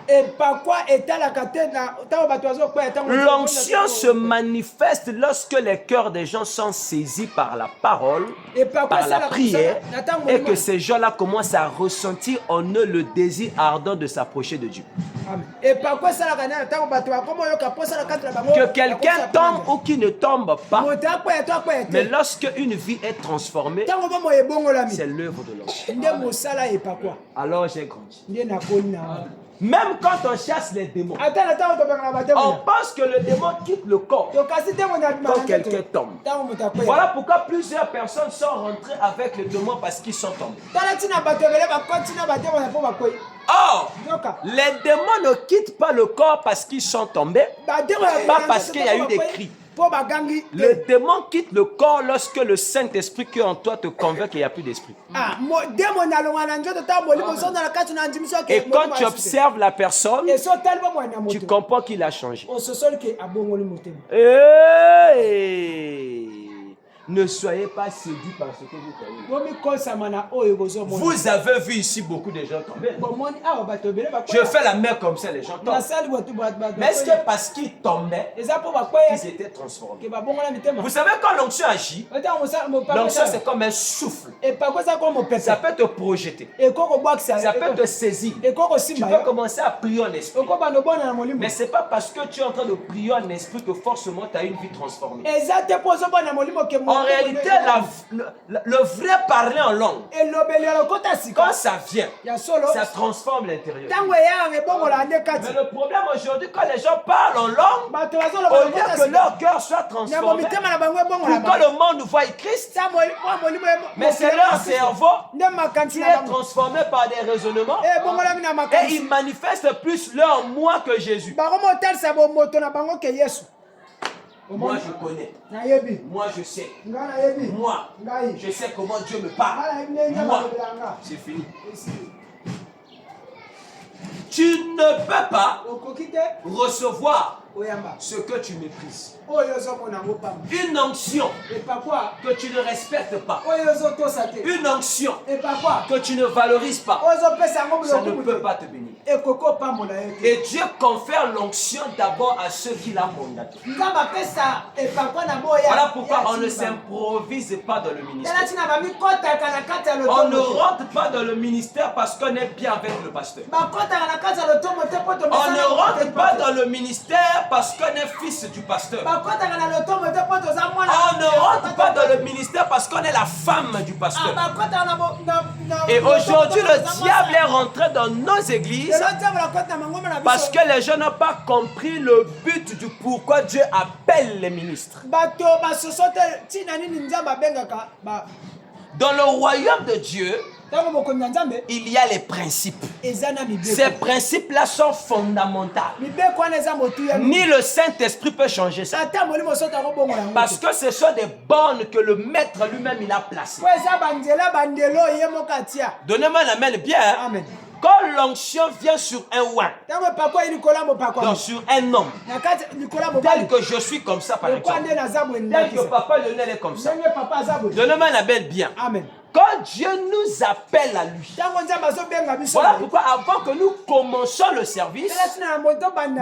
L'onction se manifeste lorsque les cœurs des gens sont saisis par la parole, par la prière, et que ces gens-là commencent à ressentir en eux le désir ardent de s'approcher de Dieu. Que quelqu'un tombe ou qui ne tombe pas, mais lorsque une vie est transformée, c'est l'œuvre de l'onction. Alors j'ai grandi. Même quand on chasse les démons, on pense que le démon quitte le corps quand quelqu'un tombe. Voilà pourquoi plusieurs personnes sont rentrées avec le démon parce qu'ils sont tombés. Or, les démons ne quittent pas le corps parce qu'ils sont tombés, pas parce qu'il y a eu des cris. Le démon quitte le corps lorsque le Saint-Esprit qui est en toi te convainc qu'il n'y a plus d'esprit. Et quand tu observes la personne, tu comprends qu'il a changé. Ne soyez pas séduits par ce que vous voyez. Vous avez vu ici beaucoup de gens tomber. Je fais la main comme ça, les gens tombent. Mais est-ce que parce qu'ils tombaient, ils étaient transformés? Vous savez quand l'onction agit, l'onction c'est comme un souffle. Ça peut te projeter. Ça peut te saisir. Tu peux commencer à prier en esprit. Mais ce n'est pas parce que tu es en train de prier en esprit que forcément tu as une vie transformée. En réalité, le vrai parler en langue, quand ça vient, ça transforme l'intérieur. Mais le problème aujourd'hui, quand les gens parlent en langue, au lieu que leur cœur soit transformé, pour que le monde voie Christ, mais c'est leur cerveau qui est transformé par des raisonnements et ils manifestent plus leur moi que Jésus. Moi je connais. Moi je sais. Moi je sais comment Dieu me parle. Moi, c'est fini. Tu ne peux pas recevoir ce que tu méprises. Une onction que tu ne respectes pas. Une onction que tu ne valorises pas. Ça ne peut pas te bénir. Et Dieu confère l'onction d'abord à ceux qui l'ont mandaté. Voilà pourquoi on ne s'improvise pas dans le ministère. On ne rentre pas dans le ministère parce qu'on est bien avec le pasteur. On ne rentre pas dans le ministère parce qu'on est fils du pasteur. On ne rentre pas dans le ministère parce qu'on est la femme du pasteur. Et aujourd'hui, le diable est rentré dans nos églises parce que les gens n'ont pas compris le but du pourquoi Dieu appelle les ministres. Dans le royaume de Dieu, il y a les principes. Ces principes-là sont fondamentaux. Ni le Saint-Esprit peut changer ça. Parce que ce sont des bornes que le maître lui-même il a placées. Donnez-moi la main bien. Amen. Quand l'onction vient sur un ouin, donc sur un homme, tel que je suis comme ça par exemple, tel que Papa Lionel est comme ça, donnez-moi la main bien. Amen. Quand Dieu nous appelle à lui, voilà pourquoi avant que nous commencions le service,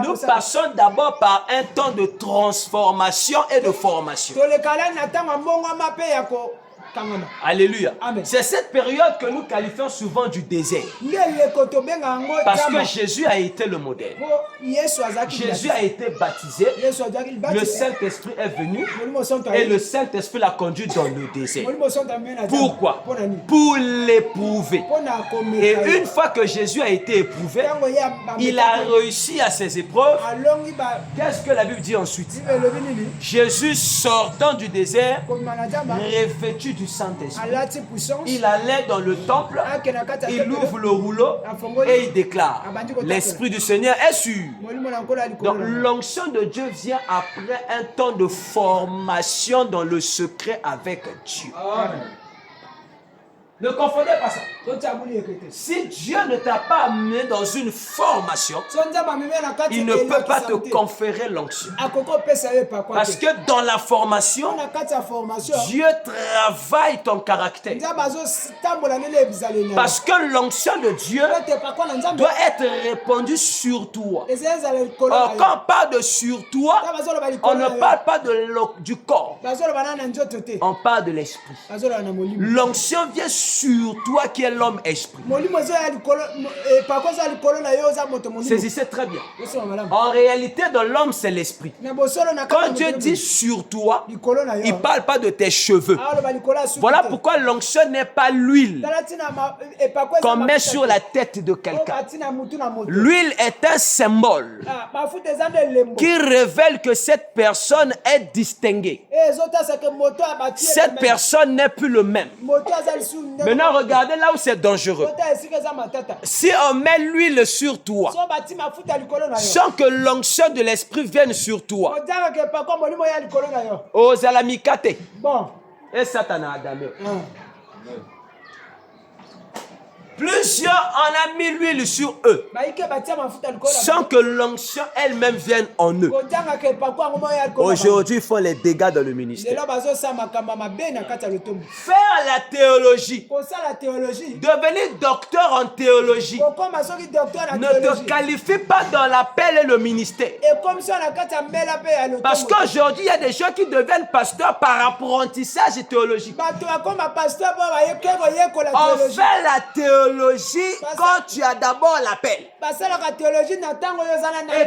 nous passons d'abord par un temps de transformation et de formation. Alléluia. C'est cette période que nous qualifions souvent du désert. Parce que Jésus a été le modèle. Jésus a été baptisé. Le Saint-Esprit est venu. Et le Saint-Esprit l'a conduit dans le désert. Pourquoi? Pour l'éprouver. Et une fois que Jésus a été éprouvé, il a réussi à ses épreuves. Qu'est-ce que la Bible dit ensuite? Jésus sortant du désert, revêtu du Saint-Esprit, il allait dans le temple, il ouvre le rouleau et il déclare: l'Esprit du Seigneur est sur. Donc l'onction de Dieu vient après un temps de formation dans le secret avec Dieu. Amen. Ne confondez pas ça. Si Dieu ne t'a pas amené dans une formation, il ne peut pas te conférer l'onction. Parce que dans la formation, Dieu travaille ton caractère. Parce que l'onction de Dieu doit être répandue sur toi. Or, quand on parle de sur toi, on ne parle pas du corps. On parle de l'esprit. L'onction vient sur toi qui est l'homme esprit. Saisissez très bien. En réalité, dans l'homme, c'est l'esprit. Quand Dieu dit sur toi, il ne parle pas de tes cheveux. Voilà pourquoi l'onction n'est pas l'huile qu'on met sur la tête de quelqu'un. L'huile est un symbole qui révèle que cette personne est distinguée. Cette personne n'est plus le même. Maintenant, regardez là où c'est dangereux. Si on met l'huile sur toi, sans que l'onction de l'esprit vienne sur toi, aux alamikate, et Satan a adamé. Plusieurs en a mis l'huile sur eux, sans que l'onction elle-même vienne en eux. Aujourd'hui, ils font les dégâts dans le ministère. Faire la théologie, devenir docteur en théologie, ne te qualifie pas dans l'appel et le ministère. Parce qu'aujourd'hui, il y a des gens qui deviennent pasteurs par apprentissage théologique. On fait la théologie quand tu as d'abord l'appel. Et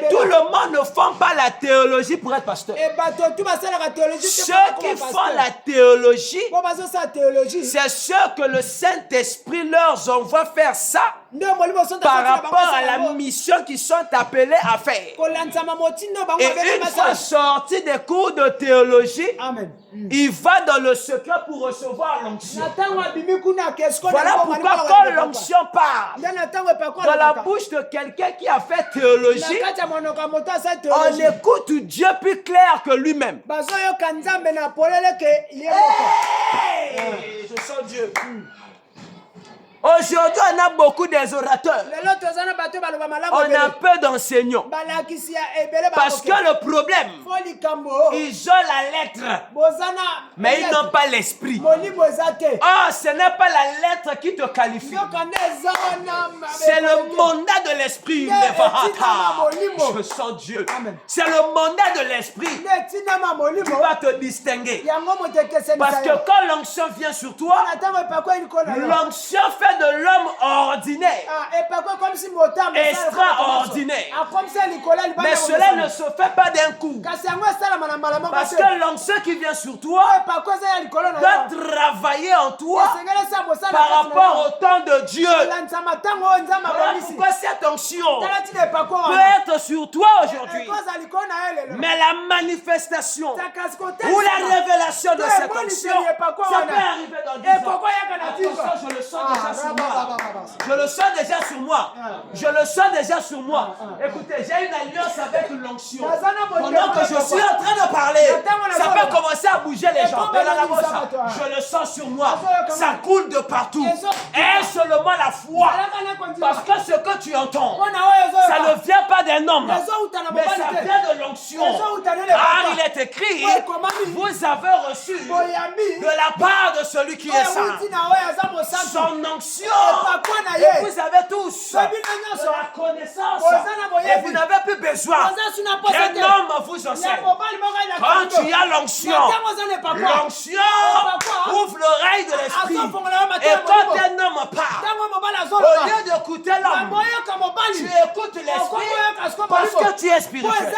tout le monde ne fait pas la théologie pour être pasteur. Ceux qui font la théologie, c'est ceux que le Saint-Esprit leur envoie faire ça par rapport à la mission qu'ils sont appelés à faire. Et une fois sorti des cours de théologie, il va dans le secret pour recevoir l'onction. Voilà pourquoi quand l'onction part dans la bouche de quelqu'un qui a fait théologie, on écoute Dieu plus clair que lui-même. Hey, je sens Dieu. Aujourd'hui, on a beaucoup des orateurs. On a peu d'enseignants. Parce que le problème, ils ont la lettre, mais ils n'ont pas l'esprit. Oh, ce n'est pas la lettre qui te qualifie. C'est le mandat de l'esprit. Je sens Dieu. C'est le mandat de l'esprit qui va te distinguer. Parce que quand l'onction vient sur toi, l'onction fait de l'homme ordinaire, extraordinaire. Mais cela ne se fait pas d'un coup. Parce que l'onction qui vient sur toi doit travailler en toi par rapport au temps de Dieu. Voilà pourquoi cette onction peut être sur toi aujourd'hui. Mais la manifestation ou la révélation de cette onction, ça peut arriver dans 10 ans. Attention, je le sens déjà sur moi. Je le sens déjà sur moi. Je le sens déjà sur moi. Écoutez, j'ai une alliance avec l'onction. Pendant que je suis en train de parler, ça peut commencer à bouger les gens. Je le sens sur moi. Ça coule de partout. Et seulement la foi. Parce que ce que tu entends, ça ne vient pas d'un homme, mais ça vient de l'onction. Car il est écrit, vous avez reçu de la part de celui qui est saint son onction. Et vous avez tous de la connaissance. Et vous n'avez plus besoin qu'un homme vous enseigne. Quand tu as l'onction, l'onction ouvre l'oreille de l'esprit. Et quand un homme parle, au lieu d'écouter l'homme, tu écoutes l'esprit parce que tu es spirituel.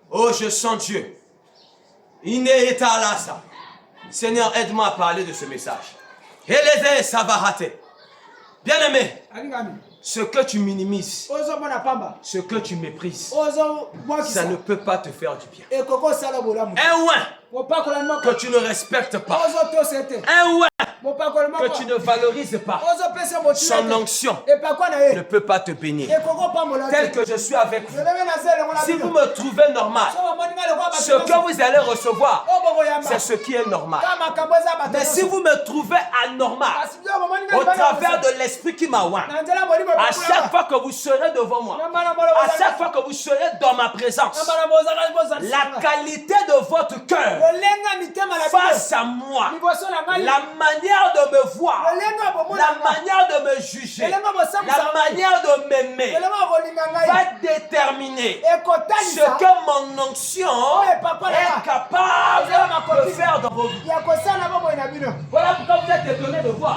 Oh, je sens Dieu. Seigneur, aide-moi à parler de ce message. Bien-aimé, ce que tu minimises, ce que tu méprises, ça ne peut pas te faire du bien. Un ouin que tu ne respectes pas, un ouin que tu ne valorises pas, son onction ne peut pas te bénir. Tel que je suis avec vous, si vous me trouvez normal, ce que vous allez recevoir, c'est ce qui est normal. Mais si vous me trouvez anormal, au travers de l'esprit qui m'a oint, à chaque fois que vous serez devant moi, à chaque fois que vous serez dans ma présence, la qualité de votre cœur face à moi, la manière de me voir, la manière de me juger, la manière de m'aimer va déterminer ce que mon onction est capable de faire dans vos vies. Voilà pourquoi vous êtes étonné de voir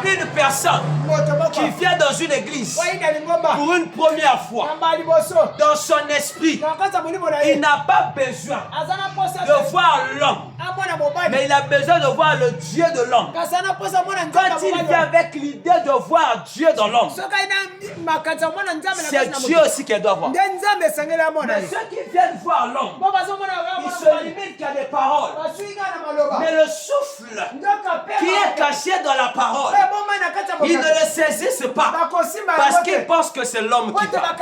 une personne qui vient dans une église pour une première fois, dans son esprit, il n'a pas besoin de voir l'homme, mais il a besoin de voir le Dieu de l'homme. Quand il vient avec l'idée de voir Dieu dans l'homme, c'est Dieu aussi qu'elle doit voir. Mais ceux qui viennent voir l'homme, ils se limitent qu'à des paroles. Mais le souffle qui est caché dans la parole, ils ne le saisissent pas parce qu'ils pensent que c'est l'homme qui parle.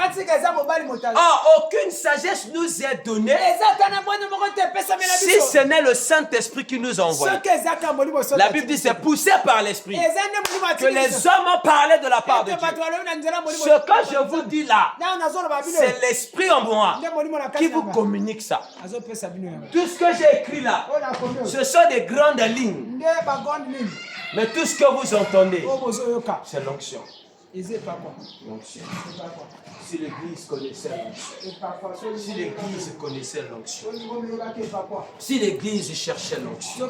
Or, aucune sagesse nous est donnée si ce n'est le Saint-Esprit qui nous a envoyés. La Bible dit c'est poussé par l'Esprit que les hommes ont parlé de la part de Dieu. Ce que je vous dis là, c'est l'Esprit en moi qui vous communique ça. Tout ce que j'ai écrit là, ce sont des grandes lignes. Mais tout ce que vous entendez, c'est l'onction. L'onction. Si l'Église connaissait l'onction, si l'Église connaissait l'onction, si l'Église cherchait l'onction,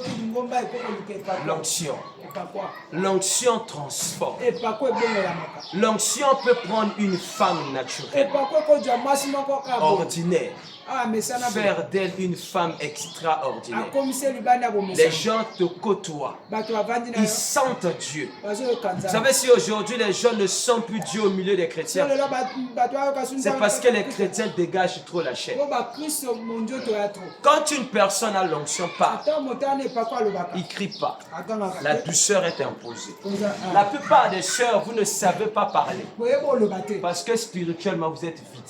l'onction transforme. L'onction peut prendre une femme naturelle, ordinaire, faire d'elle une femme extraordinaire. Les gens te côtoient, ils sentent Dieu. Vous savez, si aujourd'hui les gens ne sentent plus Dieu au milieu des chrétiens, c'est parce que les chrétiens dégagent trop la chair. Quand une personne a l'onction parle, il ne crie pas. La douceur est imposée. La plupart des sœurs, vous ne savez pas parler parce que spirituellement vous êtes vide.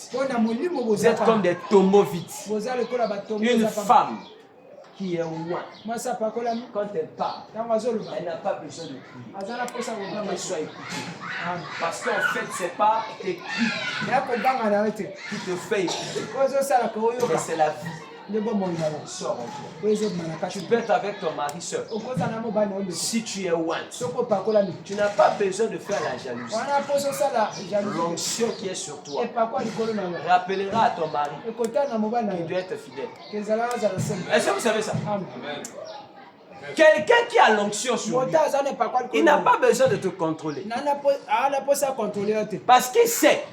Vous êtes comme des tombeaux vides. Une femme qui est loin, quand elle parle, elle n'a pas besoin de prier. Elle soit écoutée. Parce qu'en fait, c'est pas tes cris qui te fait écouter. Mais c'est la vie. Sors en toi. Tu peux être avec ton mari seul. Si tu es one, tu n'as pas besoin de faire la jalousie. L'onction qui est sur toi rappellera à ton mari qu'il doit être fidèle. Est-ce que vous savez ça? Amen. Quelqu'un qui a l'onction sur lui, il n'a pas besoin de te contrôler. Parce qu'il sait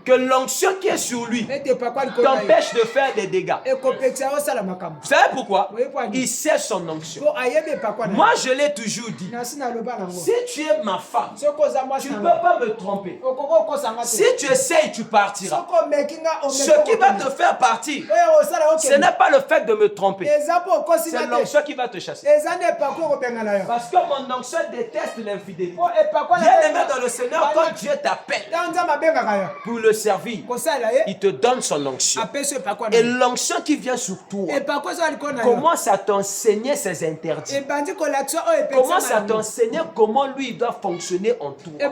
que l'onction qui est sur lui t'empêche de faire des dégâts. Vous savez pourquoi? Il sait son onction. Moi, je l'ai toujours dit. Si tu es ma femme, tu ne peux pas me tromper. Si tu essayes, tu partiras. Ce qui va te faire partir, ce n'est pas le fait de me tromper. C'est l'onction qui va te chasser. Parce que mon onction déteste l'infidélité. Bien aimé dans le Seigneur, quand Dieu t'appelle pour le servir, il te donne son onction. Et l'onction qui vient sur toi commence à t'enseigner ses interdits. Commence à t'enseigner comment lui il doit fonctionner en toi. Il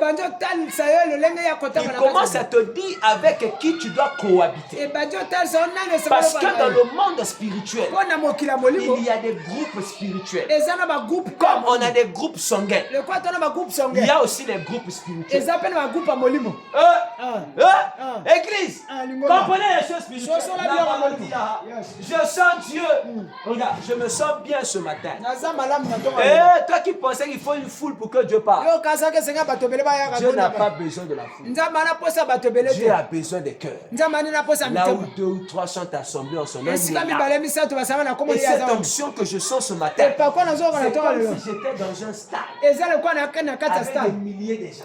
commence à te dire avec qui tu dois cohabiter. Parce que dans le monde spirituel, il y a des groupes spirituels. Comme on a des groupes sanguins, il y a aussi les groupes spirituels. Église, comprenez les choses spirituelles. Je sens Dieu. Regarde, je me sens bien ce matin. Et toi qui pensais qu'il faut une foule pour que Dieu parle, Dieu n'a pas besoin de la foule. Dieu a besoin des cœurs. Là où 2 ou 3 sont assemblés en son nom, et cette onction que je sens ce matin, c'est comme si j'étais dans un stade avec des milliers de gens.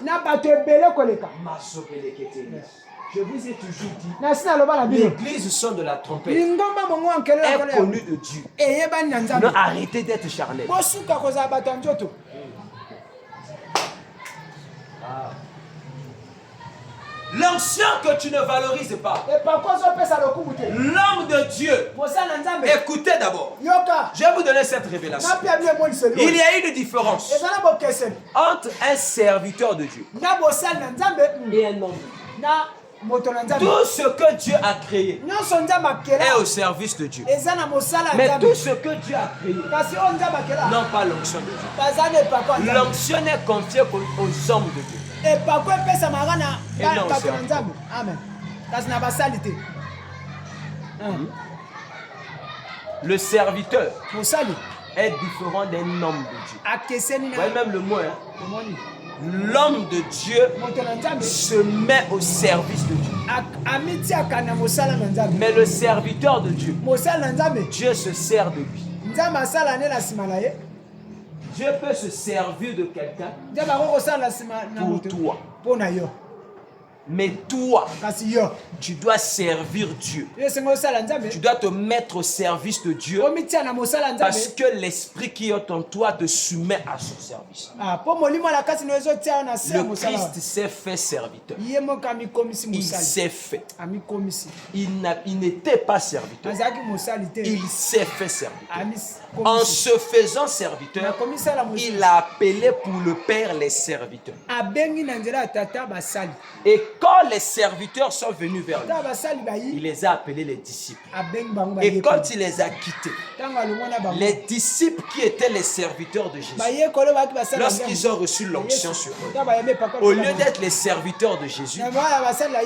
Je vous ai toujours dit, l'église son de la trompette est connue de Dieu. Non, arrêtez d'être charnel. L'onction que tu ne valorises pas. L'homme de Dieu. Écoutez d'abord. Je vais vous donner cette révélation. Il y a une différence entre un serviteur de Dieu et un homme. Tout ce que Dieu a créé est au service de Dieu. Mais tout ce que Dieu a créé non pas l'onction de Dieu. L'onction est confiée aux hommes de Dieu. Et non au serviteur. Amen. Le serviteur est différent d'un homme de Dieu. Vous voyez même le mot. L'homme de Dieu se met au service de Dieu. Mais le serviteur de Dieu, Dieu se sert de lui. Dieu peut se servir de quelqu'un pour toi. Mais toi, tu dois servir Dieu. Tu dois te mettre au service de Dieu parce que l'esprit qui est en toi te soumet à son service. Le Christ s'est fait serviteur. Il s'est fait. Il n'était pas serviteur. Il s'est fait serviteur. En se faisant serviteur, il a appelé pour le Père les serviteurs. Et quand les serviteurs sont venus vers lui, il les a appelés les disciples. Et quand il les a quittés, les disciples qui étaient les serviteurs de Jésus, lorsqu'ils ont reçu l'onction sur eux, au lieu d'être les serviteurs de Jésus,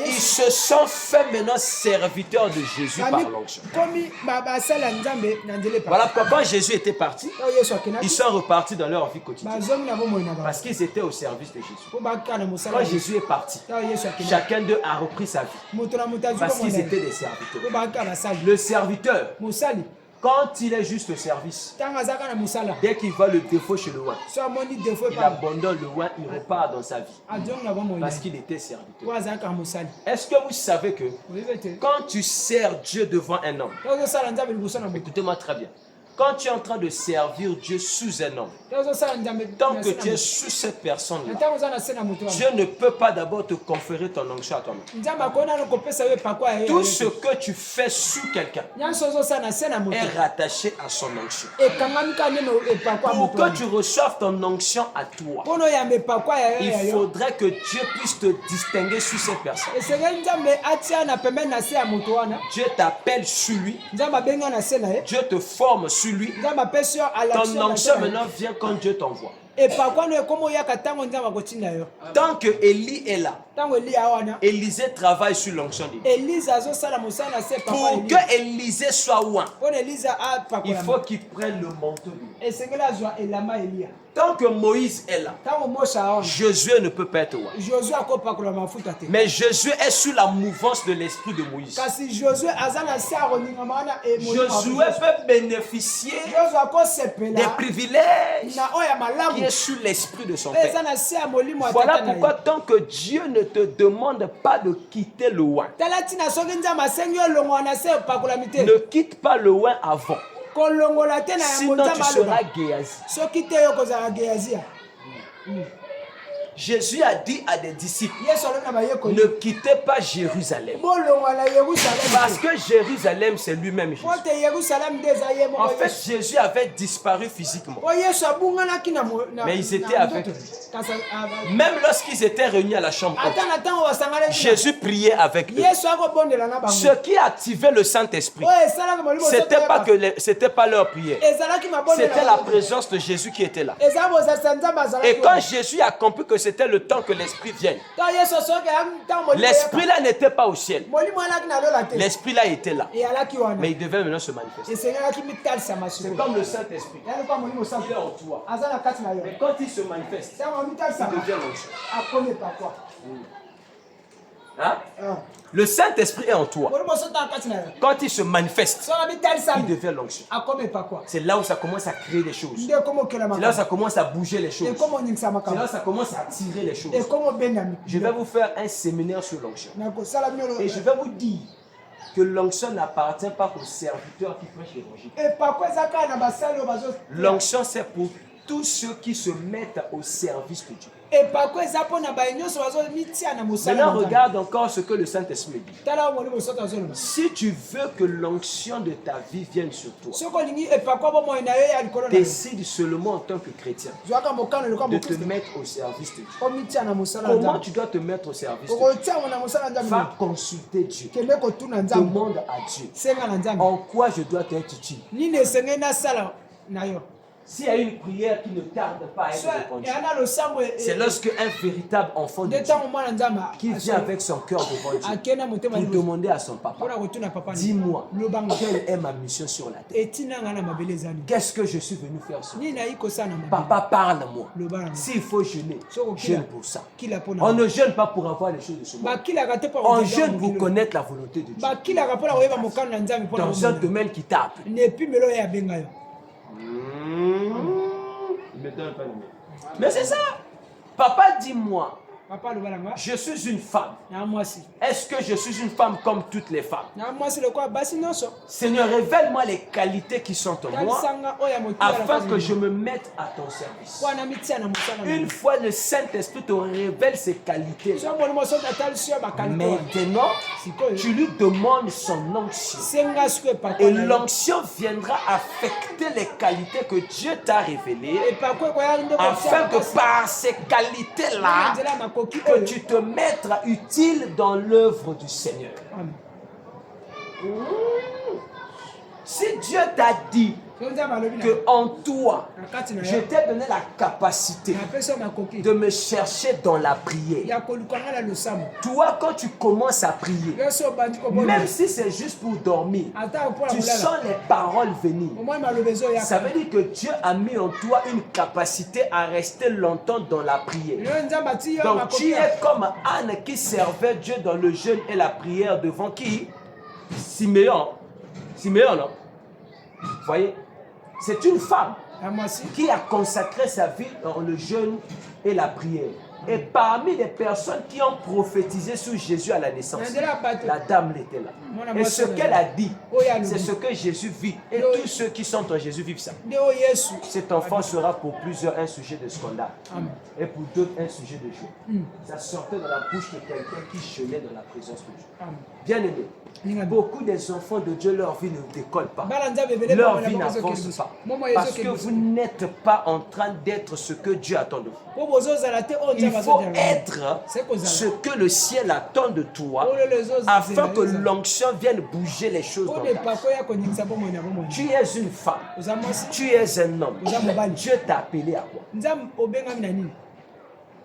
ils se sont fait maintenant serviteurs de Jésus par l'onction. Voilà pourquoi quand Jésus était parti, ils sont repartis dans leur vie quotidienne. Parce qu'ils étaient au service de Jésus. Quand Jésus est parti, chacun d'eux a repris sa vie. Parce qu'ils étaient des serviteurs. Le serviteur, quand il est juste au service, dès qu'il voit le défaut chez le roi, il abandonne le roi, il repart dans sa vie. Parce qu'il était serviteur. Est-ce que vous savez que quand tu sers Dieu devant un homme, écoutez-moi très bien, Quand tu es en train de servir Dieu sous un homme, tant que tu es sous cette personne-là, Dieu ne peut pas d'abord te conférer ton onction à toi-même. Tout ce que tu fais sous quelqu'un est rattaché à son onction. Pour que tu reçoives ton onction à toi, il faudrait que Dieu puisse te distinguer sous cette personne. Dieu t'appelle sur lui. Dieu te forme sur lui. Ton onction maintenant vient quand Dieu t'envoie. Tant que Élie est là, Élisée travaille sur l'onction de Dieu. Pour que Élisée soit loin, il faut qu'il prenne le manteau de Dieu. Tant que Moïse est là, Josué ne peut pas être loin. Mais Josué est sous la mouvance de l'esprit de Moïse. Josué peut bénéficier des privilèges qui est sous l'esprit de son père. Voilà pourquoi tant que Dieu ne te demande pas de quitter le loin, ne quitte pas le loin avant. Sinon tu seras Géasi. Jésus a dit à des disciples, ne quittez pas Jérusalem. Parce que Jérusalem, c'est lui-même Jésus. En fait, Jésus avait disparu physiquement. Mais ils étaient avec lui. Même lorsqu'ils étaient réunis à la chambre, Jésus priait avec eux. Ce qui activait le Saint-Esprit, c'était pas leur prière. C'était la présence de Jésus qui était là. Et quand Jésus a compris que c'était le temps que l'Esprit vienne, l'Esprit là n'était pas au ciel. L'Esprit là était là. Mais il devait maintenant se manifester. C'est comme le Saint-Esprit. Il est en toi. Mais quand il se manifeste, il devient l'onction. Hein? Le Saint-Esprit est en toi. Quand il se manifeste, il devient l'onction. C'est là où ça commence à créer des choses. C'est là où ça commence à bouger les choses. C'est là où ça commence à attirer les choses. Je vais vous faire un séminaire sur l'onction. Et je vais vous dire que l'onction n'appartient pas aux serviteurs qui prêchent l'évangile. L'onction, c'est pour tous ceux qui se mettent au service de Dieu. Maintenant, regarde encore ce que le Saint-Esprit dit. Si tu veux que l'onction de ta vie vienne sur toi, décide seulement en tant que chrétien de te mettre au service de Dieu. Comment tu dois te mettre au service de Dieu? Va consulter Dieu. Demande à Dieu en quoi je dois être utile. S'il y a une prière qui ne tarde pas à être répondue, c'est lorsque un véritable enfant de Dieu qui vient avec son cœur devant Dieu pour demander à son papa, dis-moi, quelle est ma mission sur la terre? Qu'est-ce que je suis venu faire sur terre? Papa, parle-moi. S'il faut jeûner, jeûne pour ça. On ne jeûne pas pour avoir les choses de ce monde. On jeûne pour connaître la volonté de Dieu dans un domaine qui tape. Mais c'est ça. Papa, dis-moi, je suis une femme. Est-ce que je suis une femme comme toutes les femmes? Seigneur, révèle-moi les qualités qui sont en moi afin que je me mette à ton service. Une fois le Saint-Esprit te révèle ces qualités, maintenant, tu lui demandes son onction. Et l'onction viendra affecter les qualités que Dieu t'a révélées afin que par ces qualités-là, que tu te mettras utile dans l'œuvre du Seigneur. Si Dieu t'a dit que en toi, je t'ai donné la capacité de me chercher dans la prière. Toi, quand tu commences à prier, même si c'est juste pour dormir, tu sens les paroles venir. Ça veut dire que Dieu a mis en toi une capacité à rester longtemps dans la prière. Donc tu es comme Anne qui servait Dieu dans le jeûne et la prière devant qui? Siméon. Siméon, non? Vous voyez? C'est une femme qui a consacré sa vie dans le jeûne et la prière. Et parmi les personnes qui ont prophétisé sur Jésus à la naissance, la dame était là. Et ce qu'elle a dit, c'est ce que Jésus vit. Et tous ceux qui sont en Jésus vivent ça. Cet enfant sera pour plusieurs un sujet de scandale. Et pour d'autres un sujet de joie. Ça sortait de la bouche de quelqu'un qui jeûnait dans la présence de Dieu. Bien aimé. Beaucoup des enfants de Dieu, leur vie ne décolle pas. Leur vie n'avance pas. Parce que vous n'êtes pas en train d'être ce que Dieu attend de vous. Il faut être ce que le ciel attend de toi afin que l'onction vienne bouger les choses dans ta vie. Tu es une femme. Tu es un homme. Dieu t'a appelé à quoi?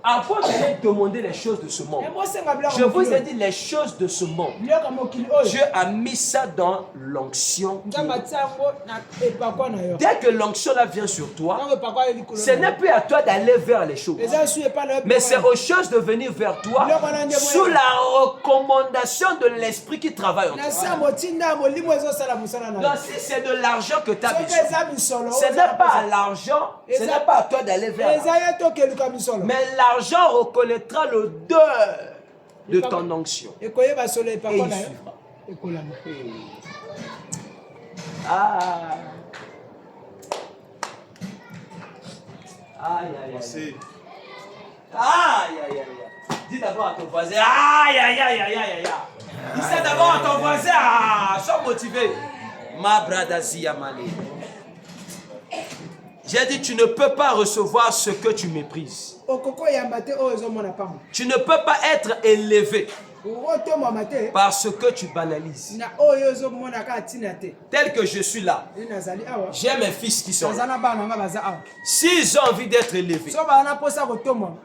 Avant de demander les choses de ce monde, je vous ai dit les choses de ce monde. Dieu a mis ça dans l'onction. Dès que l'onction là vient sur toi, ce n'est plus à toi d'aller vers les choses. Mais c'est aux choses de venir vers toi sous la recommandation de l'esprit qui travaille en toi. Donc si c'est de l'argent que tu as besoin, ce n'est pas à l'argent, ce n'est pas à toi d'aller vers l'argent. Mais l'argent reconnaîtra l'odeur de ton onction. Et il suivra. Ah. Aïe, aïe, aïe. Aïe, aïe, aïe. Dis d'abord à ton voisin. Aïe, aïe, aïe, aïe, aïe, aïe. Dis ça d'abord à ton voisin. Ah, sois motivé. Ma bradazi amani. J'ai dit, tu ne peux pas recevoir ce que tu méprises. Tu ne peux pas être élevé par ce que tu banalises. Tel que je suis là, j'ai mes fils qui sont là. S'ils ont envie d'être élevés,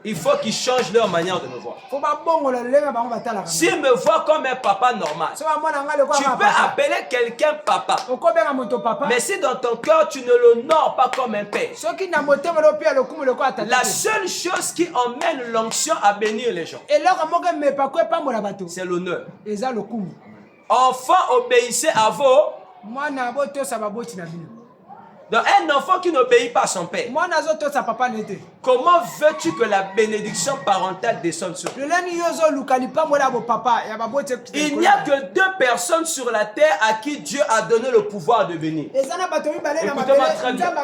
il faut qu'ils changent leur manière de me voir. S'ils me voient comme un papa normal, tu peux appeler quelqu'un papa. Mais si dans ton cœur tu ne l'honores pas comme un père, la seule chose qui emmène l'onction à bénir les gens, c'est l'honneur. Enfant, obéissez à vos. Donc un enfant qui n'obéit pas à son père, comment veux-tu que la bénédiction parentale descende sur lui? Il n'y a que deux personnes sur la terre à qui Dieu a donné le pouvoir de bénir. Écoutez-moi très bien.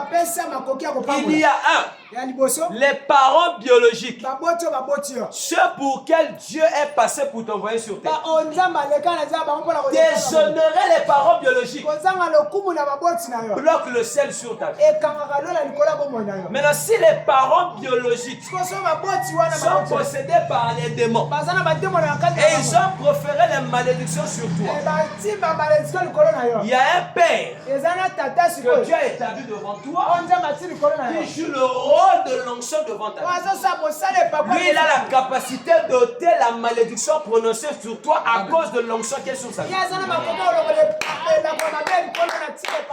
Il y a un, les parents biologiques, ceux pour lesquels Dieu est passé pour t'envoyer sur terre. Déshonorer les parents biologiques bloque le ciel sur ta vie. Maintenant, si les parents biologiques sont possédés par les démons et ils ont proféré les malédictions sur toi, il y a un père que Dieu a établi devant toi qui joue le rôle de l'onction devant ta vie. Lui, il a la capacité d'ôter la malédiction prononcée sur toi à cause de l'onction qui est sur sa vie.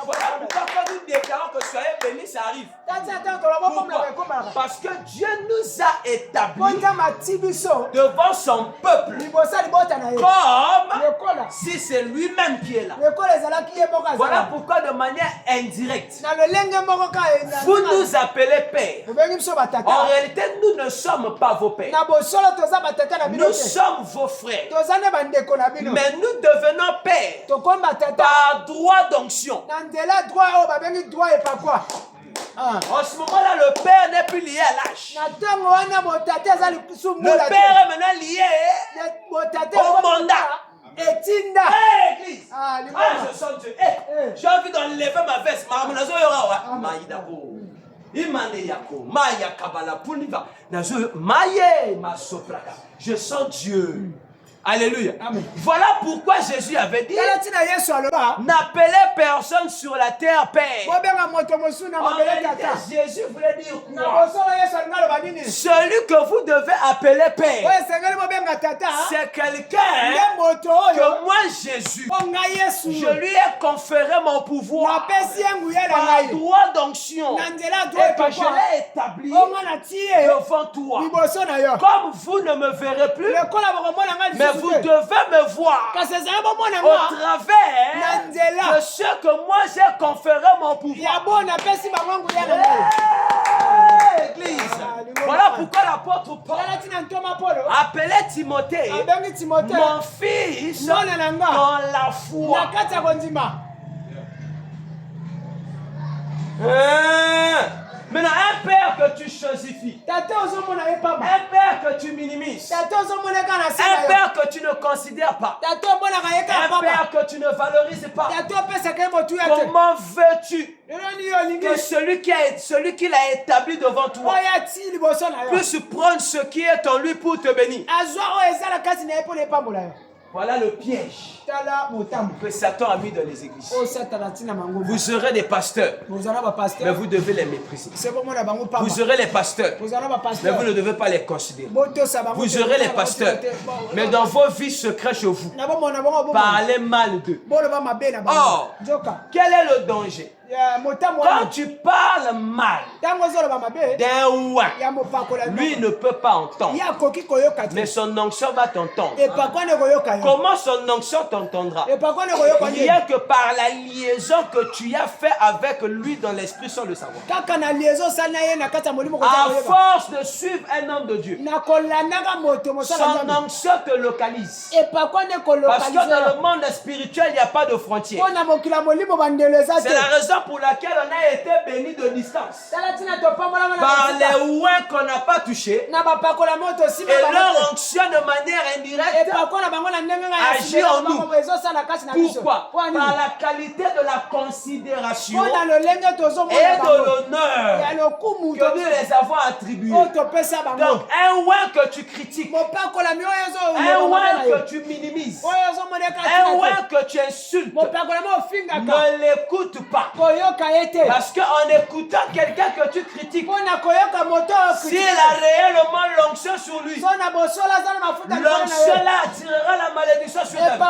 Voilà pourquoi quand nous déclarons que soyez bénis, ça arrive. Pourquoi? Parce que Dieu nous a établis devant son peuple comme si c'est lui-même qui est là. Voilà pourquoi de manière indirecte, vous nous appelez père. En réalité, nous ne sommes pas vos pères. Nous sommes vos frères. Mais nous devenons pères par droit d'onction. En ce moment-là, le père n'est plus lié à l'âge. Le père est maintenant lié au mandat. Hey, église! Je sens Dieu. J'ai envie d'enlever ma veste. Je sens Dieu. Alléluia. Amen. Voilà pourquoi Jésus avait dit, n'appelez personne sur la terre père. En réalité, Jésus voulait dire quoi? Celui que vous devez appeler père, c'est quelqu'un que moi Jésus, je lui ai conféré mon pouvoir par droit d'onction et que je l'ai établi devant toi. Comme vous ne me verrez plus, mais vous devez me voir au travers de ce que moi j'ai conféré mon pouvoir. Église. Voilà pourquoi la l'apôtre Paul appelait Timothée mon fils dans la foi. Maintenant, un père que tu chosifies, un père que tu minimises, un père que tu ne considères pas, un père que tu ne valorises pas, comment veux-tu que celui qui l'a établi devant toi puisse prendre ce qui est en lui pour te bénir? Voilà le piège que Satan a mis dans les églises. Vous serez des pasteurs, mais vous devez les mépriser. Vous serez les pasteurs, mais vous ne devez pas les considérer. Vous serez les pasteurs, mais dans vos vies secrètes chez vous, parlez mal d'eux. Or, quel est le danger? Quand tu parles mal d'un ouin, lui ne peut pas entendre, mais son onction va t'entendre. Comment son onction t'entendra? Rien que par la liaison que tu as fait avec lui dans l'esprit sans le savoir. À force de suivre un homme de Dieu, son onction te localise. Parce que dans le monde spirituel, il n'y a pas de frontières. C'est la raison pour laquelle on a été béni de distance par les ouins qu'on n'a pas touchés, et leur onction de manière indirecte agit en nous. Pourquoi? Par la qualité de la considération et de l'honneur que nous les avons attribués. Donc un ouin que tu critiques, un ouin que tu minimises, un ouin que tu insultes, ne l'écoute pas. Parce qu'en écoutant quelqu'un que tu critiques, s'il a réellement l'onction sur lui, l'onction là attirera la malédiction sur ta vie.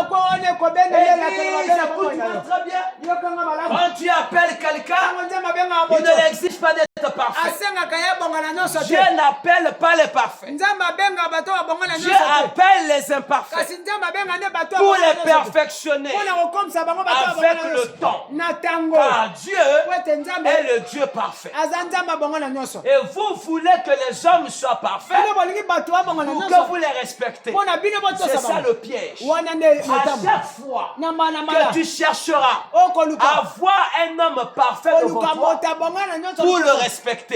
Écoute-moi très bien. Quand tu appelles quelqu'un, il ne l'exige pas d'être parfait. Dieu n'appelle pas les parfaits. Dieu appelle les imparfaits pour les perfectionner avec le temps. Car Dieu est le Dieu parfait. Et vous voulez que les hommes soient parfaits pour que vous les respectez. C'est ça le piège. À chaque fois que tu chercheras à voir un homme parfait devant toi pour le respecter,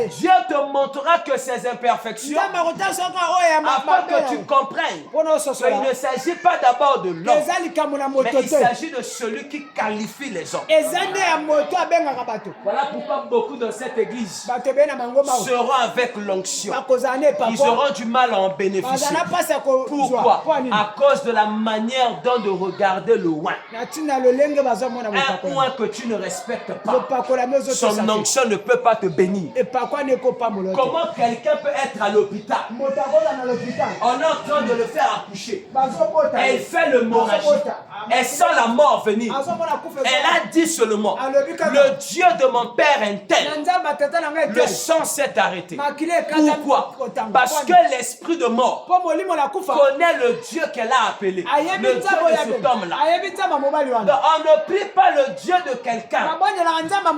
Dieu te montrera que ses imperfections, afin que tu comprennes qu'il ne s'agit pas d'abord de l'homme, mais il s'agit de celui qui qualifie les hommes. Voilà pourquoi beaucoup dans cette église seront avec l'onction. Ils auront du mal à en bénéficier. Pourquoi? À cause de la manière dont de regarder le ouin. Un ouin que tu ne respectes pas, son onction ne peut pas te bénir. Comment quelqu'un peut être à l'hôpital? On est en train de le faire accoucher. Et il fait l'hémorragie. Elle sent la mort venir. Elle a dit seulement, le Dieu de mon père est tel. Le sang s'est arrêté. Pourquoi? Parce que l'esprit de mort connaît le Dieu qu'elle a appelé. Le Dieu de cet homme-là. On ne prie pas le Dieu de quelqu'un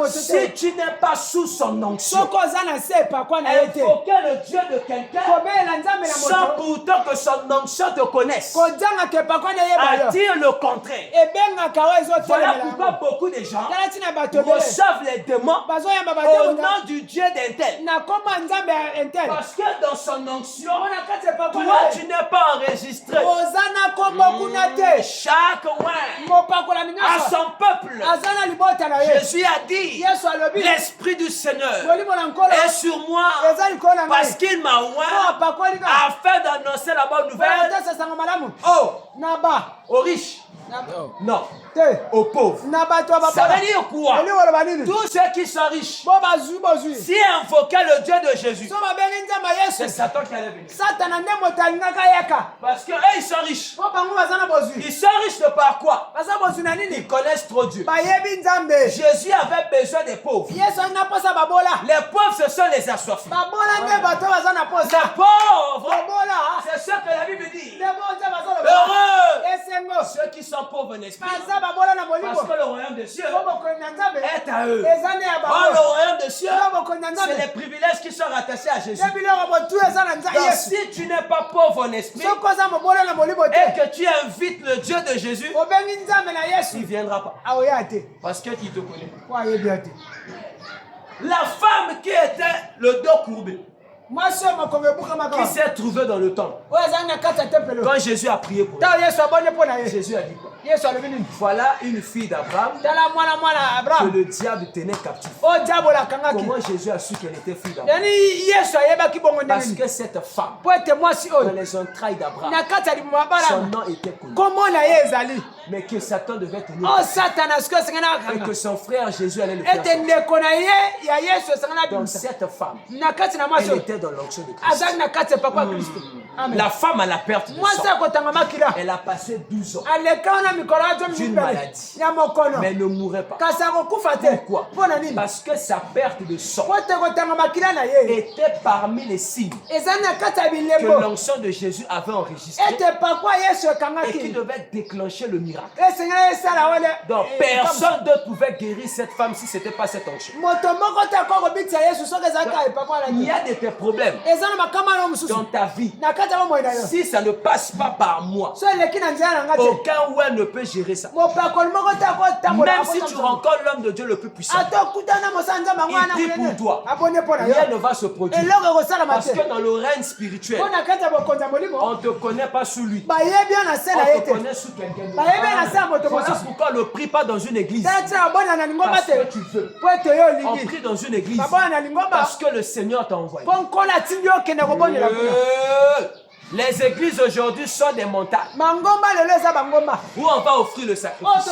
si tu n'es pas sous son onction. Il faut que le Dieu de quelqu'un, sans pourtant que son onction te connaisse, attire le contraire. Voilà pourquoi beaucoup de gens reçoivent les démons au nom du Dieu d'un tel. Parce que dans son onction, toi tu n'es pas enregistré. Chaque ouin à son peuple. Jésus a dit, l'Esprit du Seigneur est sur moi parce qu'il m'a oint afin d'annoncer la bonne nouvelle aux riches. Non. Aux pauvres. Ça veut dire quoi? Tous ceux qui sont riches, si invoquaient le Dieu de Jésus, c'est Satan qui allait venir. Parce qu'eux ils sont riches. Ils sont riches de par quoi? Ils connaissent trop Dieu. Jésus avait besoin des pauvres. Les pauvres, ce sont les assoiffés. Les pauvres, c'est ce que la Bible dit. Heureux ceux qui qui sont pauvres en esprit. Parce que le royaume des cieux est à eux. Or, le royaume des cieux, c'est les privilèges qui sont rattachés à Jésus. Donc, si tu n'es pas pauvre en esprit et que tu invites le Dieu de Jésus, il ne viendra pas. Parce qu'il te connaît. La femme qui était le dos courbé, qui s'est trouvée dans le temple, quand Jésus a prié pour elle, Jésus a dit quoi? Voilà une fille d'Abraham que le diable tenait captif. Comment Jésus a su qu'elle était fille d'Abraham? Parce que cette femme, dans les entrailles d'Abraham, son nom était connu. Mais que Satan devait tenir captif. Et que son frère Jésus allait le faire sortir. Donc cette femme, elle était dans l'onction de Christ. La femme à la perte de sang, elle a passé 12 ans d'une maladie, mais elle ne mourrait pas. Pourquoi? Parce que sa perte de sang était parmi les signes que l'onction de Jésus avait enregistré et qui devait déclencher le miracle. Donc personne ne pouvait guérir cette femme si ce n'était pas cette onction. Il y a des problèmes dans ta vie. Si ça ne passe pas par moi, aucun ouais ne peut gérer ça. Même si tu rencontres l'homme de Dieu le plus puissant, il dit pour toi, rien ne va se produire. Parce que dans le règne spirituel, on ne te connaît pas sous lui. On te connaît sous quelqu'un d'autre. C'est pourquoi on ne prie pas dans une église parce que tu veux. On prie dans une église parce que le Seigneur t'a envoyé. Les églises aujourd'hui sont des montagnes où on va offrir le sacrifice.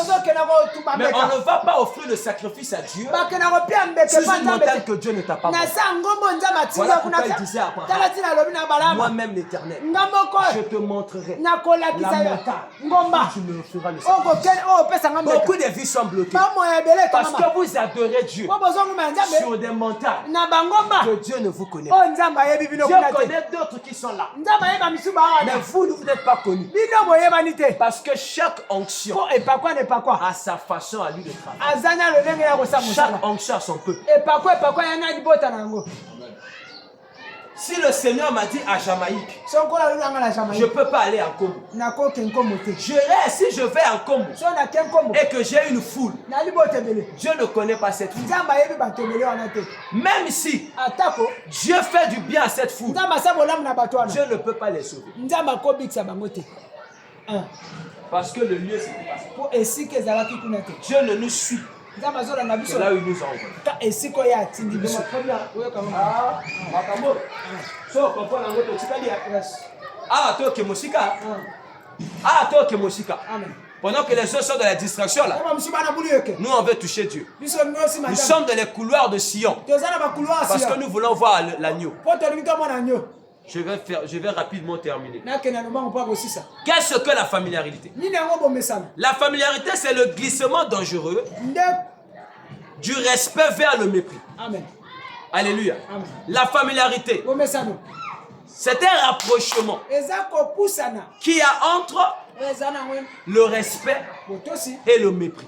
Mais on ne va pas offrir le sacrifice à Dieu sur une montagne que Dieu ne t'a pas montrée. Voilà pourquoi il disait à Abraham, moi-même l'Éternel, je te montrerai la montagne où tu me feras le sacrifice. Beaucoup de vies sont bloquées parce que vous adorez Dieu sur des montagnes que Dieu ne vous connaît pas. Dieu connaît d'autres qui sont là. Mais vous n'êtes pas connus. Parce que chaque onction a sa façon à lui de travailler. Chaque onction a son peuple. Si le Seigneur m'a dit à Jamaïque, je ne peux pas aller en Congo. Si je vais en Congo et que j'ai une foule, Dieu ne connaît pas cette foule. Même si Dieu fait du bien à cette foule, Dieu ne peut pas les sauver. Parce que le lieu c'est pas. Dieu ne nous suit que là où il nous envoie. Pendant que les autres sont dans la distraction là, nous on veut toucher Dieu. Nous sommes dans les couloirs de Sion parce que nous voulons voir l'agneau. Je vais rapidement terminer. Qu'est-ce que la familiarité? La familiarité, c'est le glissement dangereux du respect vers le mépris. Amen. Alléluia. Amen. La familiarité, c'est un rapprochement qu'il y a entre le respect et le mépris.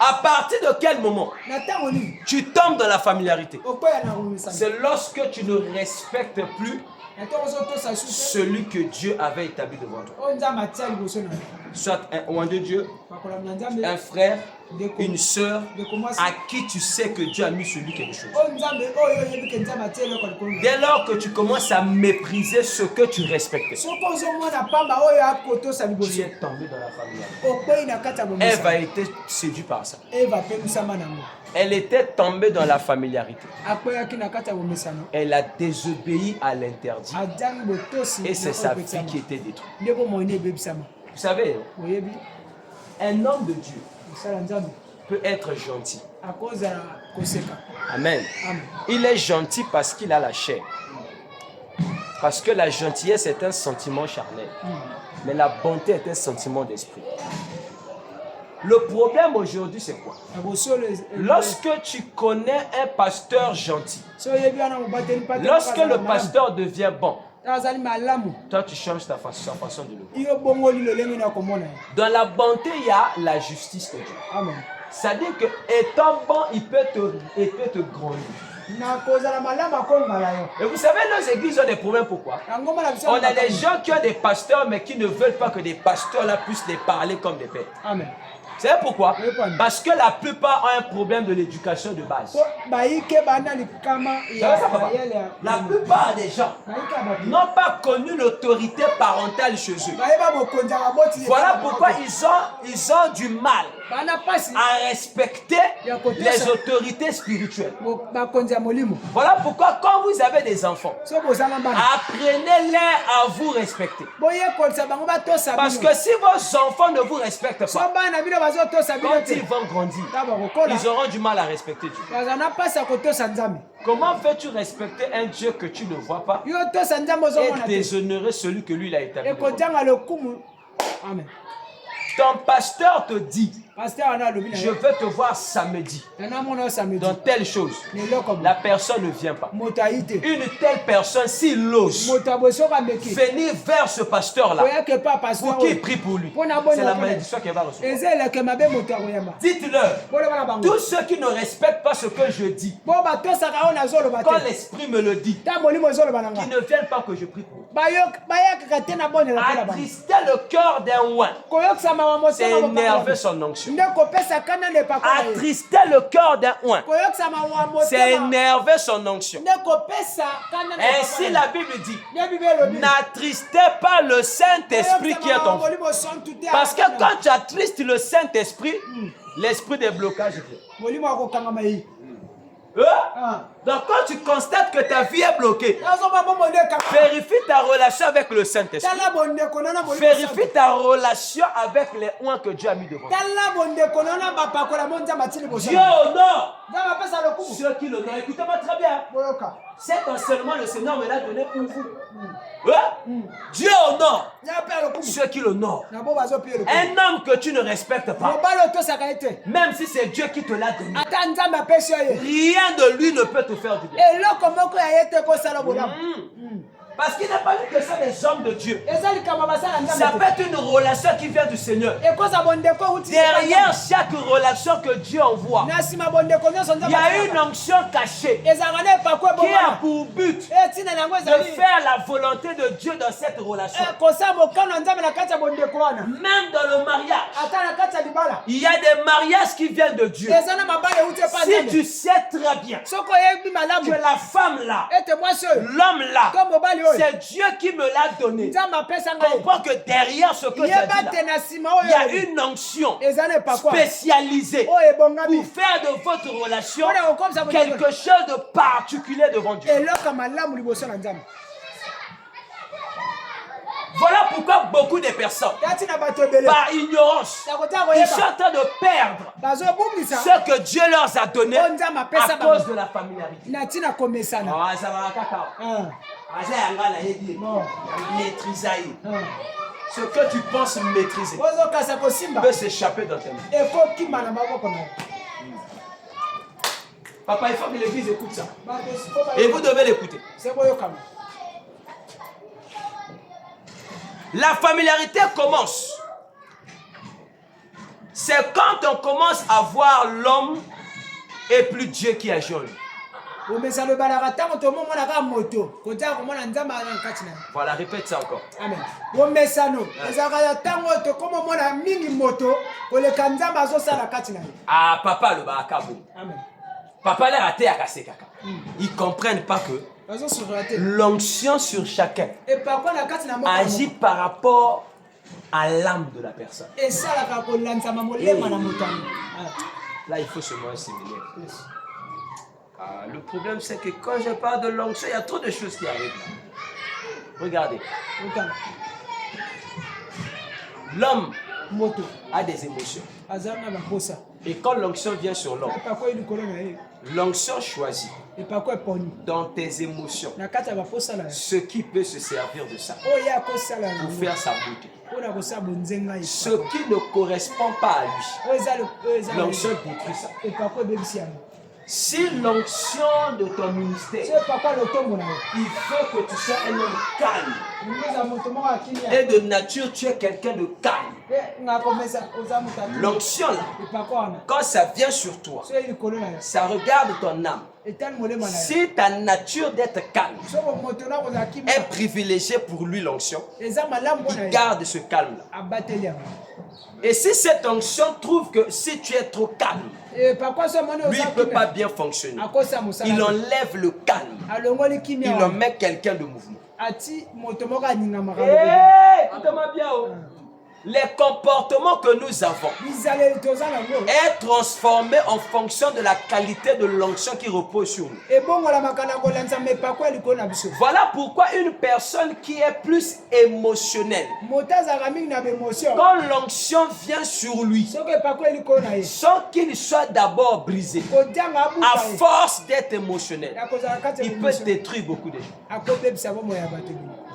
À partir de quel moment tu tombes dans la familiarité? C'est lorsque tu ne respectes plus celui que Dieu avait établi devant toi. Soit un de Dieu, un frère, une sœur à qui tu sais que Dieu a mis sur lui quelque chose. Dès lors que tu commences à mépriser ce que tu respectais, tu es tombé dans la familiarité. Ève a été séduite par ça. Elle était tombée dans la familiarité. Elle a désobéi à l'interdit. Et c'est sa vie qui était détruite. Vous savez, un homme de Dieu peut être gentil. Amen. Il est gentil parce qu'il a la chair. Parce que la gentillesse est un sentiment charnel. Mais la bonté est un sentiment d'esprit. Le problème aujourd'hui, c'est quoi? Lorsque tu connais un pasteur gentil, lorsque le pasteur devient bon, Toi, tu changes sa façon de le voir. Dans la bonté, il y a la justice de Dieu. Amen. C'est-à-dire que étant bon, il peut te grandir. Et vous savez, nos églises ont des problèmes. Pourquoi? On a des gens qui ont des pasteurs, mais qui ne veulent pas que des pasteurs là puissent les parler comme des pères. Amen. Vous savez pourquoi? Parce que la plupart ont un problème de l'éducation de base. La plupart des gens n'ont pas connu l'autorité parentale chez eux. Voilà pourquoi ils ont du mal à respecter les autorités spirituelles. Voilà pourquoi quand vous avez des enfants, apprenez-les à vous respecter. Parce que si vos enfants ne vous respectent pas, quand ils vont grandir, ils auront du mal à respecter Dieu. Comment veux-tu respecter un Dieu que tu ne vois pas et déshonorer celui que lui il a établi? Amen. Ton pasteur te dit, je veux te voir samedi dans telle chose. La personne ne vient pas. Une telle personne, s'il ose venir vers ce pasteur-là pour qu'il prie pour lui, c'est la malédiction qu'il va recevoir. Dites-leur, tous ceux qui ne respectent pas ce que je dis, quand l'esprit me le dit, qui ne viennent pas que je prie pour eux. Attrister le cœur d'un oint, c'est énerver son onction. Attrister le cœur d'un oint, c'est énerver son onction. Ainsi la Bible dit, n'attristez pas le Saint-Esprit qui est en vous. Parce que quand tu attristes le Saint-Esprit, l'esprit des blocages vient. Donc quand tu constates que ta vie est bloquée, vérifie ta relation avec le Saint-Esprit. Vérifie ta relation avec les oins que Dieu a mis devant toi. Dieu honore ceux qui l'honorent. Écoutez-moi très bien. Cet enseignement, le Seigneur me l'a donné pour vous. Dieu honore ceux qui l'honorent. Un homme que tu ne respectes pas, même si c'est Dieu qui te l'a donné, rien de lui ne peut te faire du bien. Parce qu'il n'a pas dit que c'est des hommes de Dieu. Ça peut être une relation qui vient du Seigneur. Derrière chaque relation que Dieu envoie, il y a une onction cachée qui a pour but de faire la volonté de Dieu dans cette relation. Même dans le mariage, il y a des mariages qui viennent de Dieu. Si tu sais très bien que la femme là, l'homme là, c'est Dieu qui me l'a donné. Comprends que derrière ce que j'ai dit là, il y a une onction spécialisée pour faire de votre relation quelque chose de particulier devant Dieu. Voilà pourquoi beaucoup de personnes, par ignorance, ils sont en train de perdre ce que Dieu leur a donné à cause de la familiarité. Ce que tu penses maîtriser peut s'échapper dans tes mains. Papa, il faut que l'église écoute ça. Et vous devez l'écouter. La familiarité commence. C'est quand on commence à voir l'homme et plus Dieu qui agit en lui. Voilà, répète ça encore. Amen. Ah, papa le bakabo. Papa l'a raté à casser caca. Ils comprennent pas que l'onction sur chacun agit par rapport à l'âme de la personne. Là, il faut se voir similaire. Le problème, c'est que quand je parle de l'onction, il y a trop de choses qui arrivent là. Regardez. L'homme a des émotions. Et quand l'onction vient sur l'homme, l'onction choisit dans tes émotions ce qui peut se servir de ça pour faire sa beauté. Ce qui ne correspond pas à lui, l'onction détruit ça. Si l'onction de ton ministère, il faut que tu sois un homme calme. Et de nature, tu es quelqu'un de calme. L'onction là, quand ça vient sur toi, ça regarde ton âme. Si ta nature d'être calme est privilégiée pour lui l'onction, il garde ce calme-là. Et si cette onction trouve que si tu es trop calme, lui ne peut pas bien fonctionner. Il enlève le calme. Il en met quelqu'un de mouvement. Écoute-moi bien. Les comportements que nous avons est transformé en fonction de la qualité de l'onction qui repose sur nous. Voilà pourquoi une personne qui est plus émotionnelle, quand l'onction vient sur lui, sans qu'il soit d'abord brisé, à force d'être émotionnel, il peut détruire beaucoup de gens.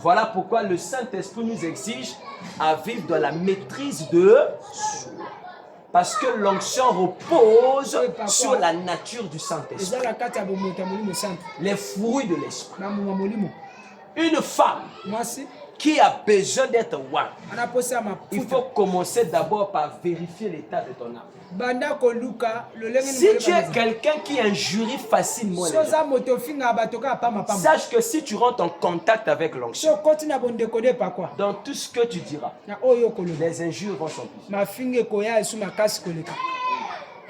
Voilà pourquoi le Saint-Esprit nous exige à vivre dans la maîtrise de soi. Parce que l'onction repose sur la nature du Saint-Esprit. Les fruits de l'esprit. Une femme qui a besoin d'être one, il faut commencer d'abord par vérifier l'état de ton âme. Si tu es quelqu'un qui injurie facilement les gens, sache que si tu rentres en contact avec l'onction, dans tout ce que tu diras, les injures vont s'empiler.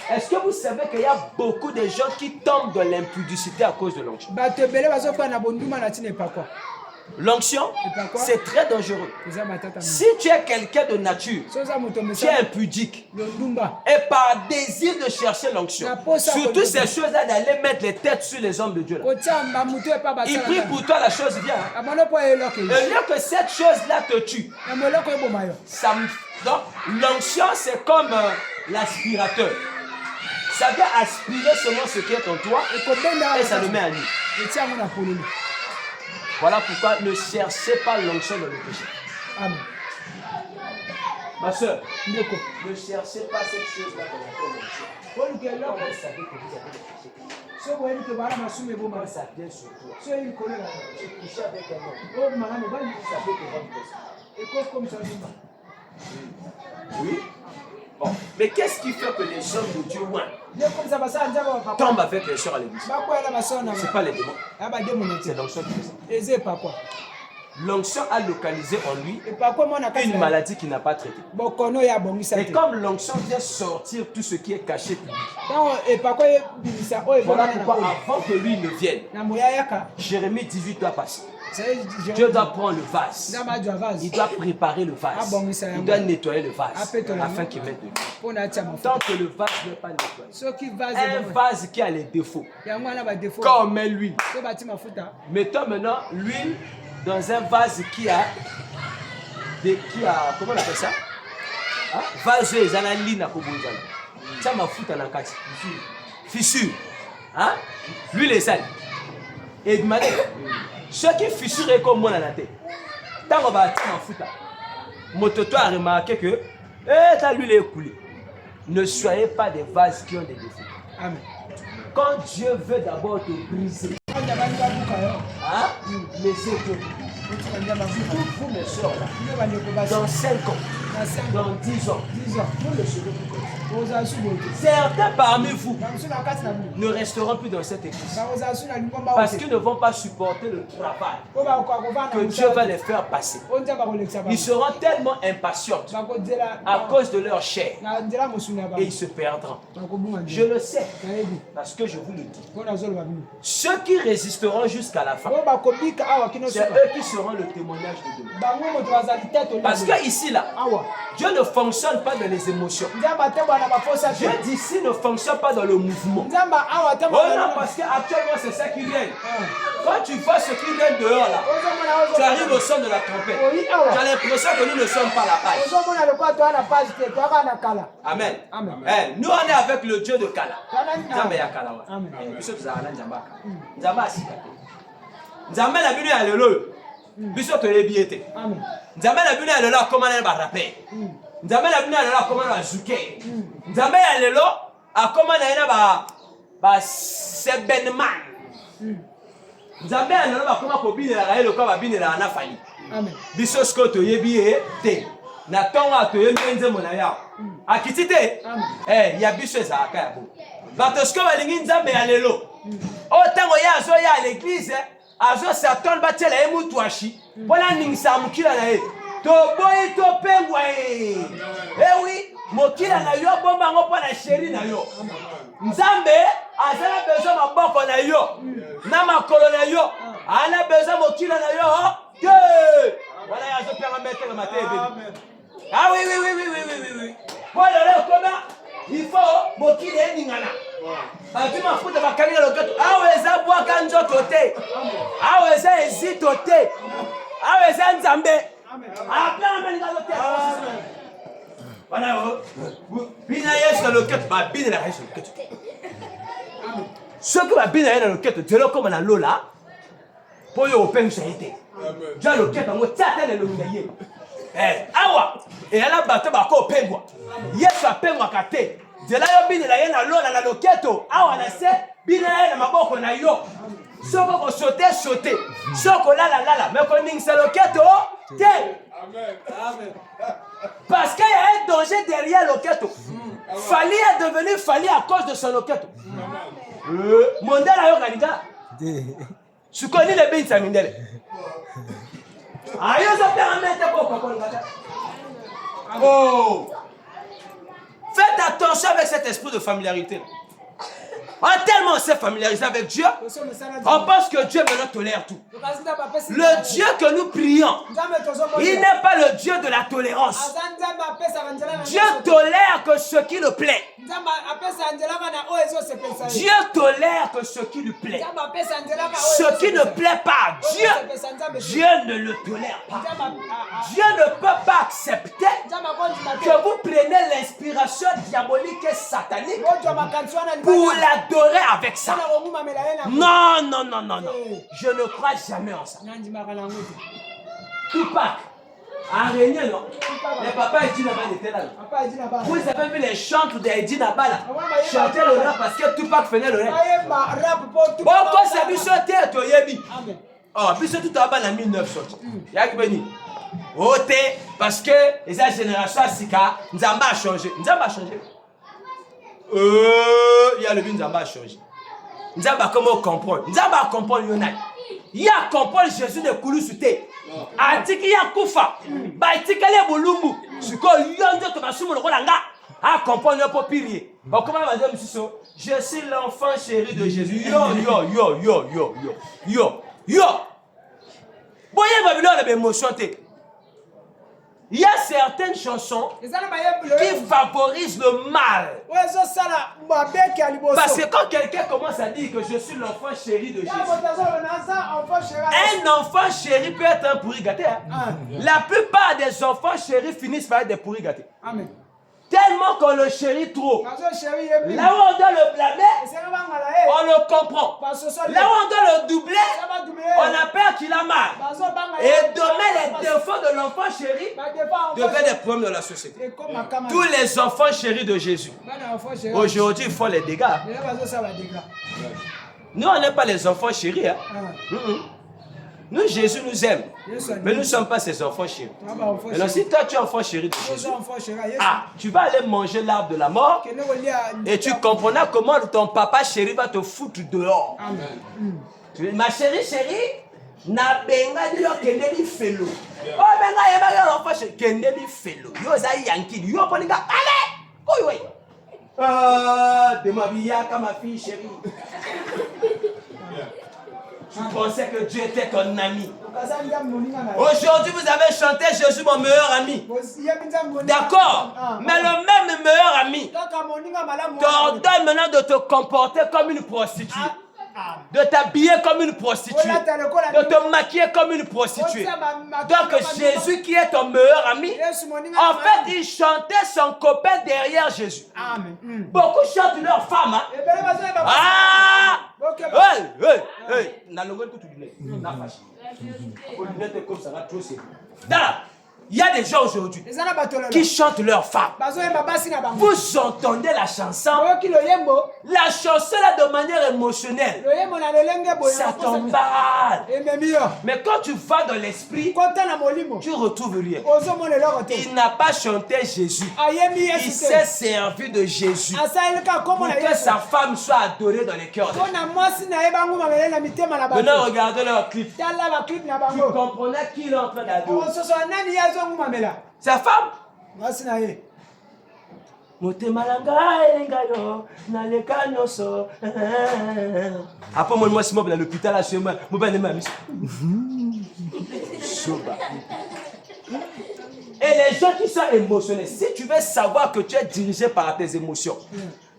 Est-ce que vous savez qu'il y a beaucoup de gens qui tombent dans l'impudicité à cause de l'onction? L'onction, c'est très dangereux. Si tu es quelqu'un de nature, tu es impudique, et par désir de chercher l'onction, surtout ces choses-là d'aller mettre les têtes sur les hommes de Dieu, là. Il prie pour toi, la chose vient. Et lieu que cette chose-là te tue, donc l'onction c'est comme l'aspirateur. Ça vient aspirer seulement ce qui est en toi et ça le met à nu. Voilà pourquoi ne cherchez pas l'onction dans le péché. Amen. Ma soeur, ne cherchez pas cette chose-là dans l'onction. Quand vous savez que vous avez le péché, quand ça vient sur toi, tu couches avec un homme, vous savez que votre péché. Oui. Bon. Mais qu'est-ce qui fait que les hommes de Dieu tombent avec les soeurs à l'église? Ce n'est pas les démons. C'est l'onction qui fait ça. L'onction a localisé en lui une maladie qu'il n'a pas traitée. Et comme l'onction vient sortir tout ce qui est caché public. Voilà pourquoi avant que lui ne vienne, Jérémie 18 doit passer. Dieu doit prendre le vase. Il doit préparer le vase. Il doit nettoyer le vase afin qu'il mette de l'eau. Tant que le vase n'est pas nettoyé, un vase qui a les défauts, quand on met l'huile, mettons maintenant l'huile dans un vase qui a comment on appelle ça? Vase les analyses na kobonzana. Ça m'a foutu dans la carte. Fissure. L'huile est sale. Et demandez. Ceux qui fissurent comme moi dans la tête, tant qu'on va m'en foutre, Mototo a remarqué que l'huile est coulée. Ne soyez pas des vases qui ont des défauts. Amen. Quand Dieu veut d'abord te briser, laissez que vous, mes soeurs, dans 5 ans, dans 10 ans, vous ne serez plus comme ça. Certains parmi vous ne resteront plus dans cette église parce qu'ils ne vont pas supporter le travail que Dieu va les faire passer. Ils seront tellement impatients à cause de leur chair et ils se perdront. Je le sais parce que je vous le dis. Ceux qui résisteront jusqu'à la fin, c'est eux qui seront le témoignage de Dieu. Parce que ici là, Dieu ne fonctionne pas dans les émotions. Dieu d'ici ne fonctionne pas dans le mouvement. Oh non, parce qu'actuellement c'est ça qui vient. Quand tu vois ce qui vient dehors là, tu arrives au son de la trompette. Tu as l'impression que nous ne sommes pas la page. Amen. Amen. Nous on est avec le Dieu de Kala. Nzambe la bino ya lelo biso to lebiete. Nzambe la bino ya lelo comment na ba rapper. Nzambe la bino ya lelo comment na zuke. Nzambe ya lelo a comment na ina c'est Benman. Nzambe analo bakoma kobinela ye lokola babinela na fali. Amen. Biso sko to yebi te. Na tonga to yebi nzembo na ya. Akiti te. Ya biso ezalaka ya bo. Bato sko balingi nzambe ya lelo. Otango ya azo ya à l'église, azo Satan batela ye mutu ashi. Pona ningisa mukila na ye. To boyi to pengwa e. Oui, mokila na yo bomba ngo pona chéri na yo. Nzambe azala besoin maboko na yo. Na makolo na yo. Ana besoin mokila na yo. Que voilà ya zo pema mettre le matin bébé. Ah oui. Pour le comment il faut mokila ningana. Abima futa bakali na loketo. Aweza bwa kanjo tote. Aweza ezito te. Aweza nzambe. Amen. Voilà. Bina yesu loketo ba bina la yesu loketo. Ce que va bina na loketo telo comme na lola. Po yo pensa ite. Ja loketo ngo tsata le lungaye. Awa et ala bato ba ko pengwa. Yesu apengwa kate. Dela yo bina la yena lola na loketo. Awa na se bina na maboko na yo. Soko ko sauter. Soko la mais ko ning sa loketo te. Amen. Parce qu'il y a un danger derrière loketo. Fali est devenu Fali à cause de son loketo. Mondela yo kanida. Tu connais les bins samindele. Ayo zo permettre pour oh. Faites attention avec cet esprit de familiarité. Tellement on s'est familiarisé avec Dieu, on pense que Dieu maintenant tolère tout. Le Dieu que nous prions, il n'est pas le Dieu de la tolérance. Dieu tolère que ce qui le plaît. Dieu tolère que ce qui lui plaît. Ce qui ne plaît pas, Dieu ne le tolère pas. Dieu ne peut pas accepter que vous preniez l'inspiration diabolique et satanique pour l'adorer avec ça. Non. Je ne crois jamais en ça. Tupac. En réunion, non. Les papas Eddy Nabala étaient là. Vous avez vu les chants d'Eddy Nabala chanter le rap parce que Tupac faisait le rap. Bon, quand c'est vu sauter, tu yebi. Oh, puis c'est tout à bas en 1900. Yak Beni. Ote, parce que les générations Sika, Nzamba a changé. Il y a le but Nzamba a changé. Nzamba comment comprendre? Nzamba comprendre Yonai. Il y a comprendre Jésus de Koulousouté. Atiki ya kufa. Ba itikale bolumbu. Siko yondo to kasumu lokolanga. A comprendre pour pilier. Bon comment va dire monsieur so? Je suis l'enfant chéri de Jésus. Yo. Boye Babylone l'émotion té. Il y a certaines chansons qui favorisent le mal. Parce que quand quelqu'un commence à dire que je suis l'enfant chéri de Jésus, un enfant chéri peut être un pourri gâté. La plupart des enfants chéris finissent par être des pourris gâtés. Amen. Tellement qu'on le chérit trop. Là où on doit le blâmer, on le comprend. Là où on doit le doubler, on a peur qu'il a mal. Et demain, les défauts de l'enfant chéri deviennent des problèmes de la société. Tous les enfants chéris de Jésus, aujourd'hui, ils font les dégâts. Nous, on n'est pas les enfants chéris. Nous, Jésus nous aime. Mais nous ne sommes pas ses enfants chéris. Alors, si toi, tu es enfant chéri de Jésus, tu vas aller manger l'arbre de la mort et tu comprendras comment ton papa chéri va te foutre dehors. Ma chérie, na benga dio kendeli felo. Oh, benga yeba yo l'enfant chéri. Kendeli felo. Yo za yanki. Yo polinga. Allez! Oui. De ma vie, comme ma fille chérie. Tu pensais que Dieu était ton ami. Aujourd'hui, vous avez chanté Jésus, mon meilleur ami. D'accord. Mais le même meilleur ami t'ordonne maintenant de te comporter comme une prostituée. De t'habiller comme une prostituée. De te maquiller comme une prostituée. Donc Jésus qui est ton meilleur ami, en fait il chantait son copain derrière Jésus. Beaucoup chantent leur femme. Il y a des gens aujourd'hui qui chantent leur femme. Vous entendez la chanson. La chanson là de manière émotionnelle. Ça t'emballe. Mais quand tu vas dans l'esprit, tu retrouves rien. Il n'a pas chanté Jésus. Il s'est servi de Jésus pour que sa femme soit adorée dans les cœurs. Maintenant, regardez leur clip. Tu comprenais qui est en train d'adorer. Sa femme. Après moi si moi dans l'hôpital là chez moi et les gens qui sont émotionnés, si tu veux savoir que tu es dirigé par tes émotions,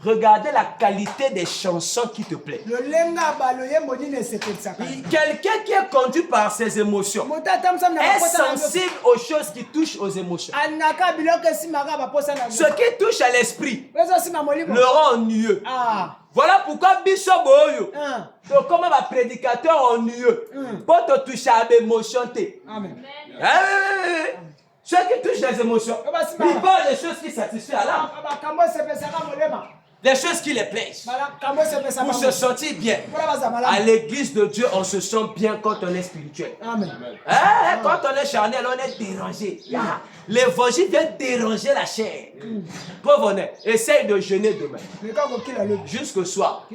regardez la qualité des chansons qui te plaisent. Quelqu'un qui est conduit par ses émotions est sensible aux choses qui touchent aux émotions. Ce qui touche à l'esprit le rend ennuyeux. Voilà pourquoi Bishop Boyo, comme un prédicateur ennuyeux, pour te toucher à l'émotion. Ceux qui touchent les émotions, ils parlent des choses qui satisfont à l'âme. Des choses qui les plaisent. Pour se sentir bien. À l'église de Dieu, on se sent bien quand on est spirituel. Quand on est charnel, on est dérangé. L'évangile vient déranger la chair. Preuve, essaye de jeûner demain. Jusqu'au soir.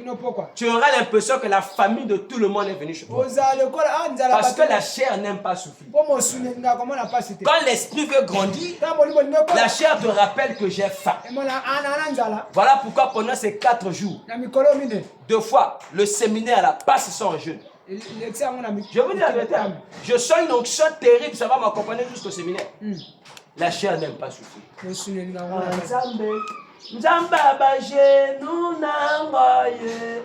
Tu auras l'impression que la famille de tout le monde est venue chez toi. Parce que la chair n'aime pas souffrir. Quand l'esprit veut grandir, la chair te rappelle que j'ai faim. Voilà pourquoi pendant ces 4 jours, 2 fois, le séminaire là passe sans jeûne. Je vous dis la vérité. Je sens une onction terrible, ça va m'accompagner jusqu'au séminaire. La chair n'aime pas souffrir.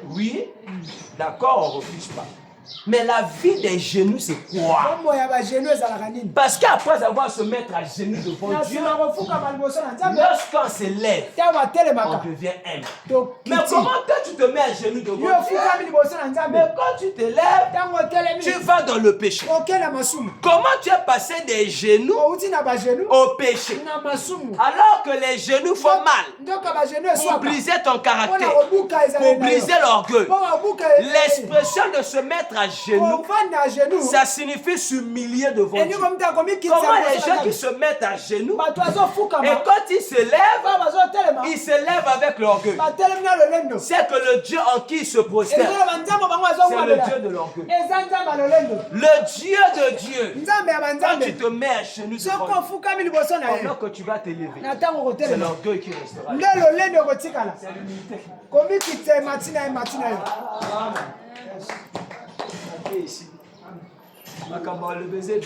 Oui, d'accord, on ne refuse pas. Mais la vie des genoux, c'est quoi? Parce qu'après avoir se mettre à genoux devant Dieu, lorsqu'on se lève, on devient humble. Mais comment toi tu te mets à genoux devant Dieu? Mais quand tu te lèves, tu vas dans le péché. Comment tu es passé des genoux au péché? Alors que les genoux font mal pour briser ton caractère, pour briser l'orgueil. L'expression de se mettre à genoux, ça signifie s'humilier devant Dieu. Comment les gens qui se mettent à genoux, et quand ils se lèvent avec l'orgueil. C'est que le Dieu en qui ils se prosternent, c'est le Dieu de l'orgueil. Le Dieu de Dieu, quand tu te mets à genoux devant que tu vas t'élever, c'est l'orgueil qui restera. C'est l'humilité. Ici. Le baiser.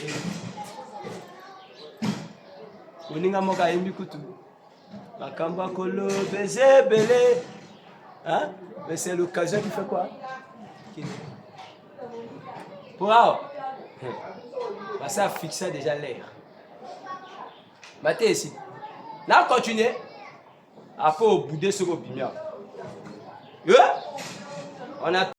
Mais c'est l'occasion qui fait quoi? Wow! Ça a fixé déjà l'air. Maté ici. Là, continuez. Après, au bout de ce qu'on on a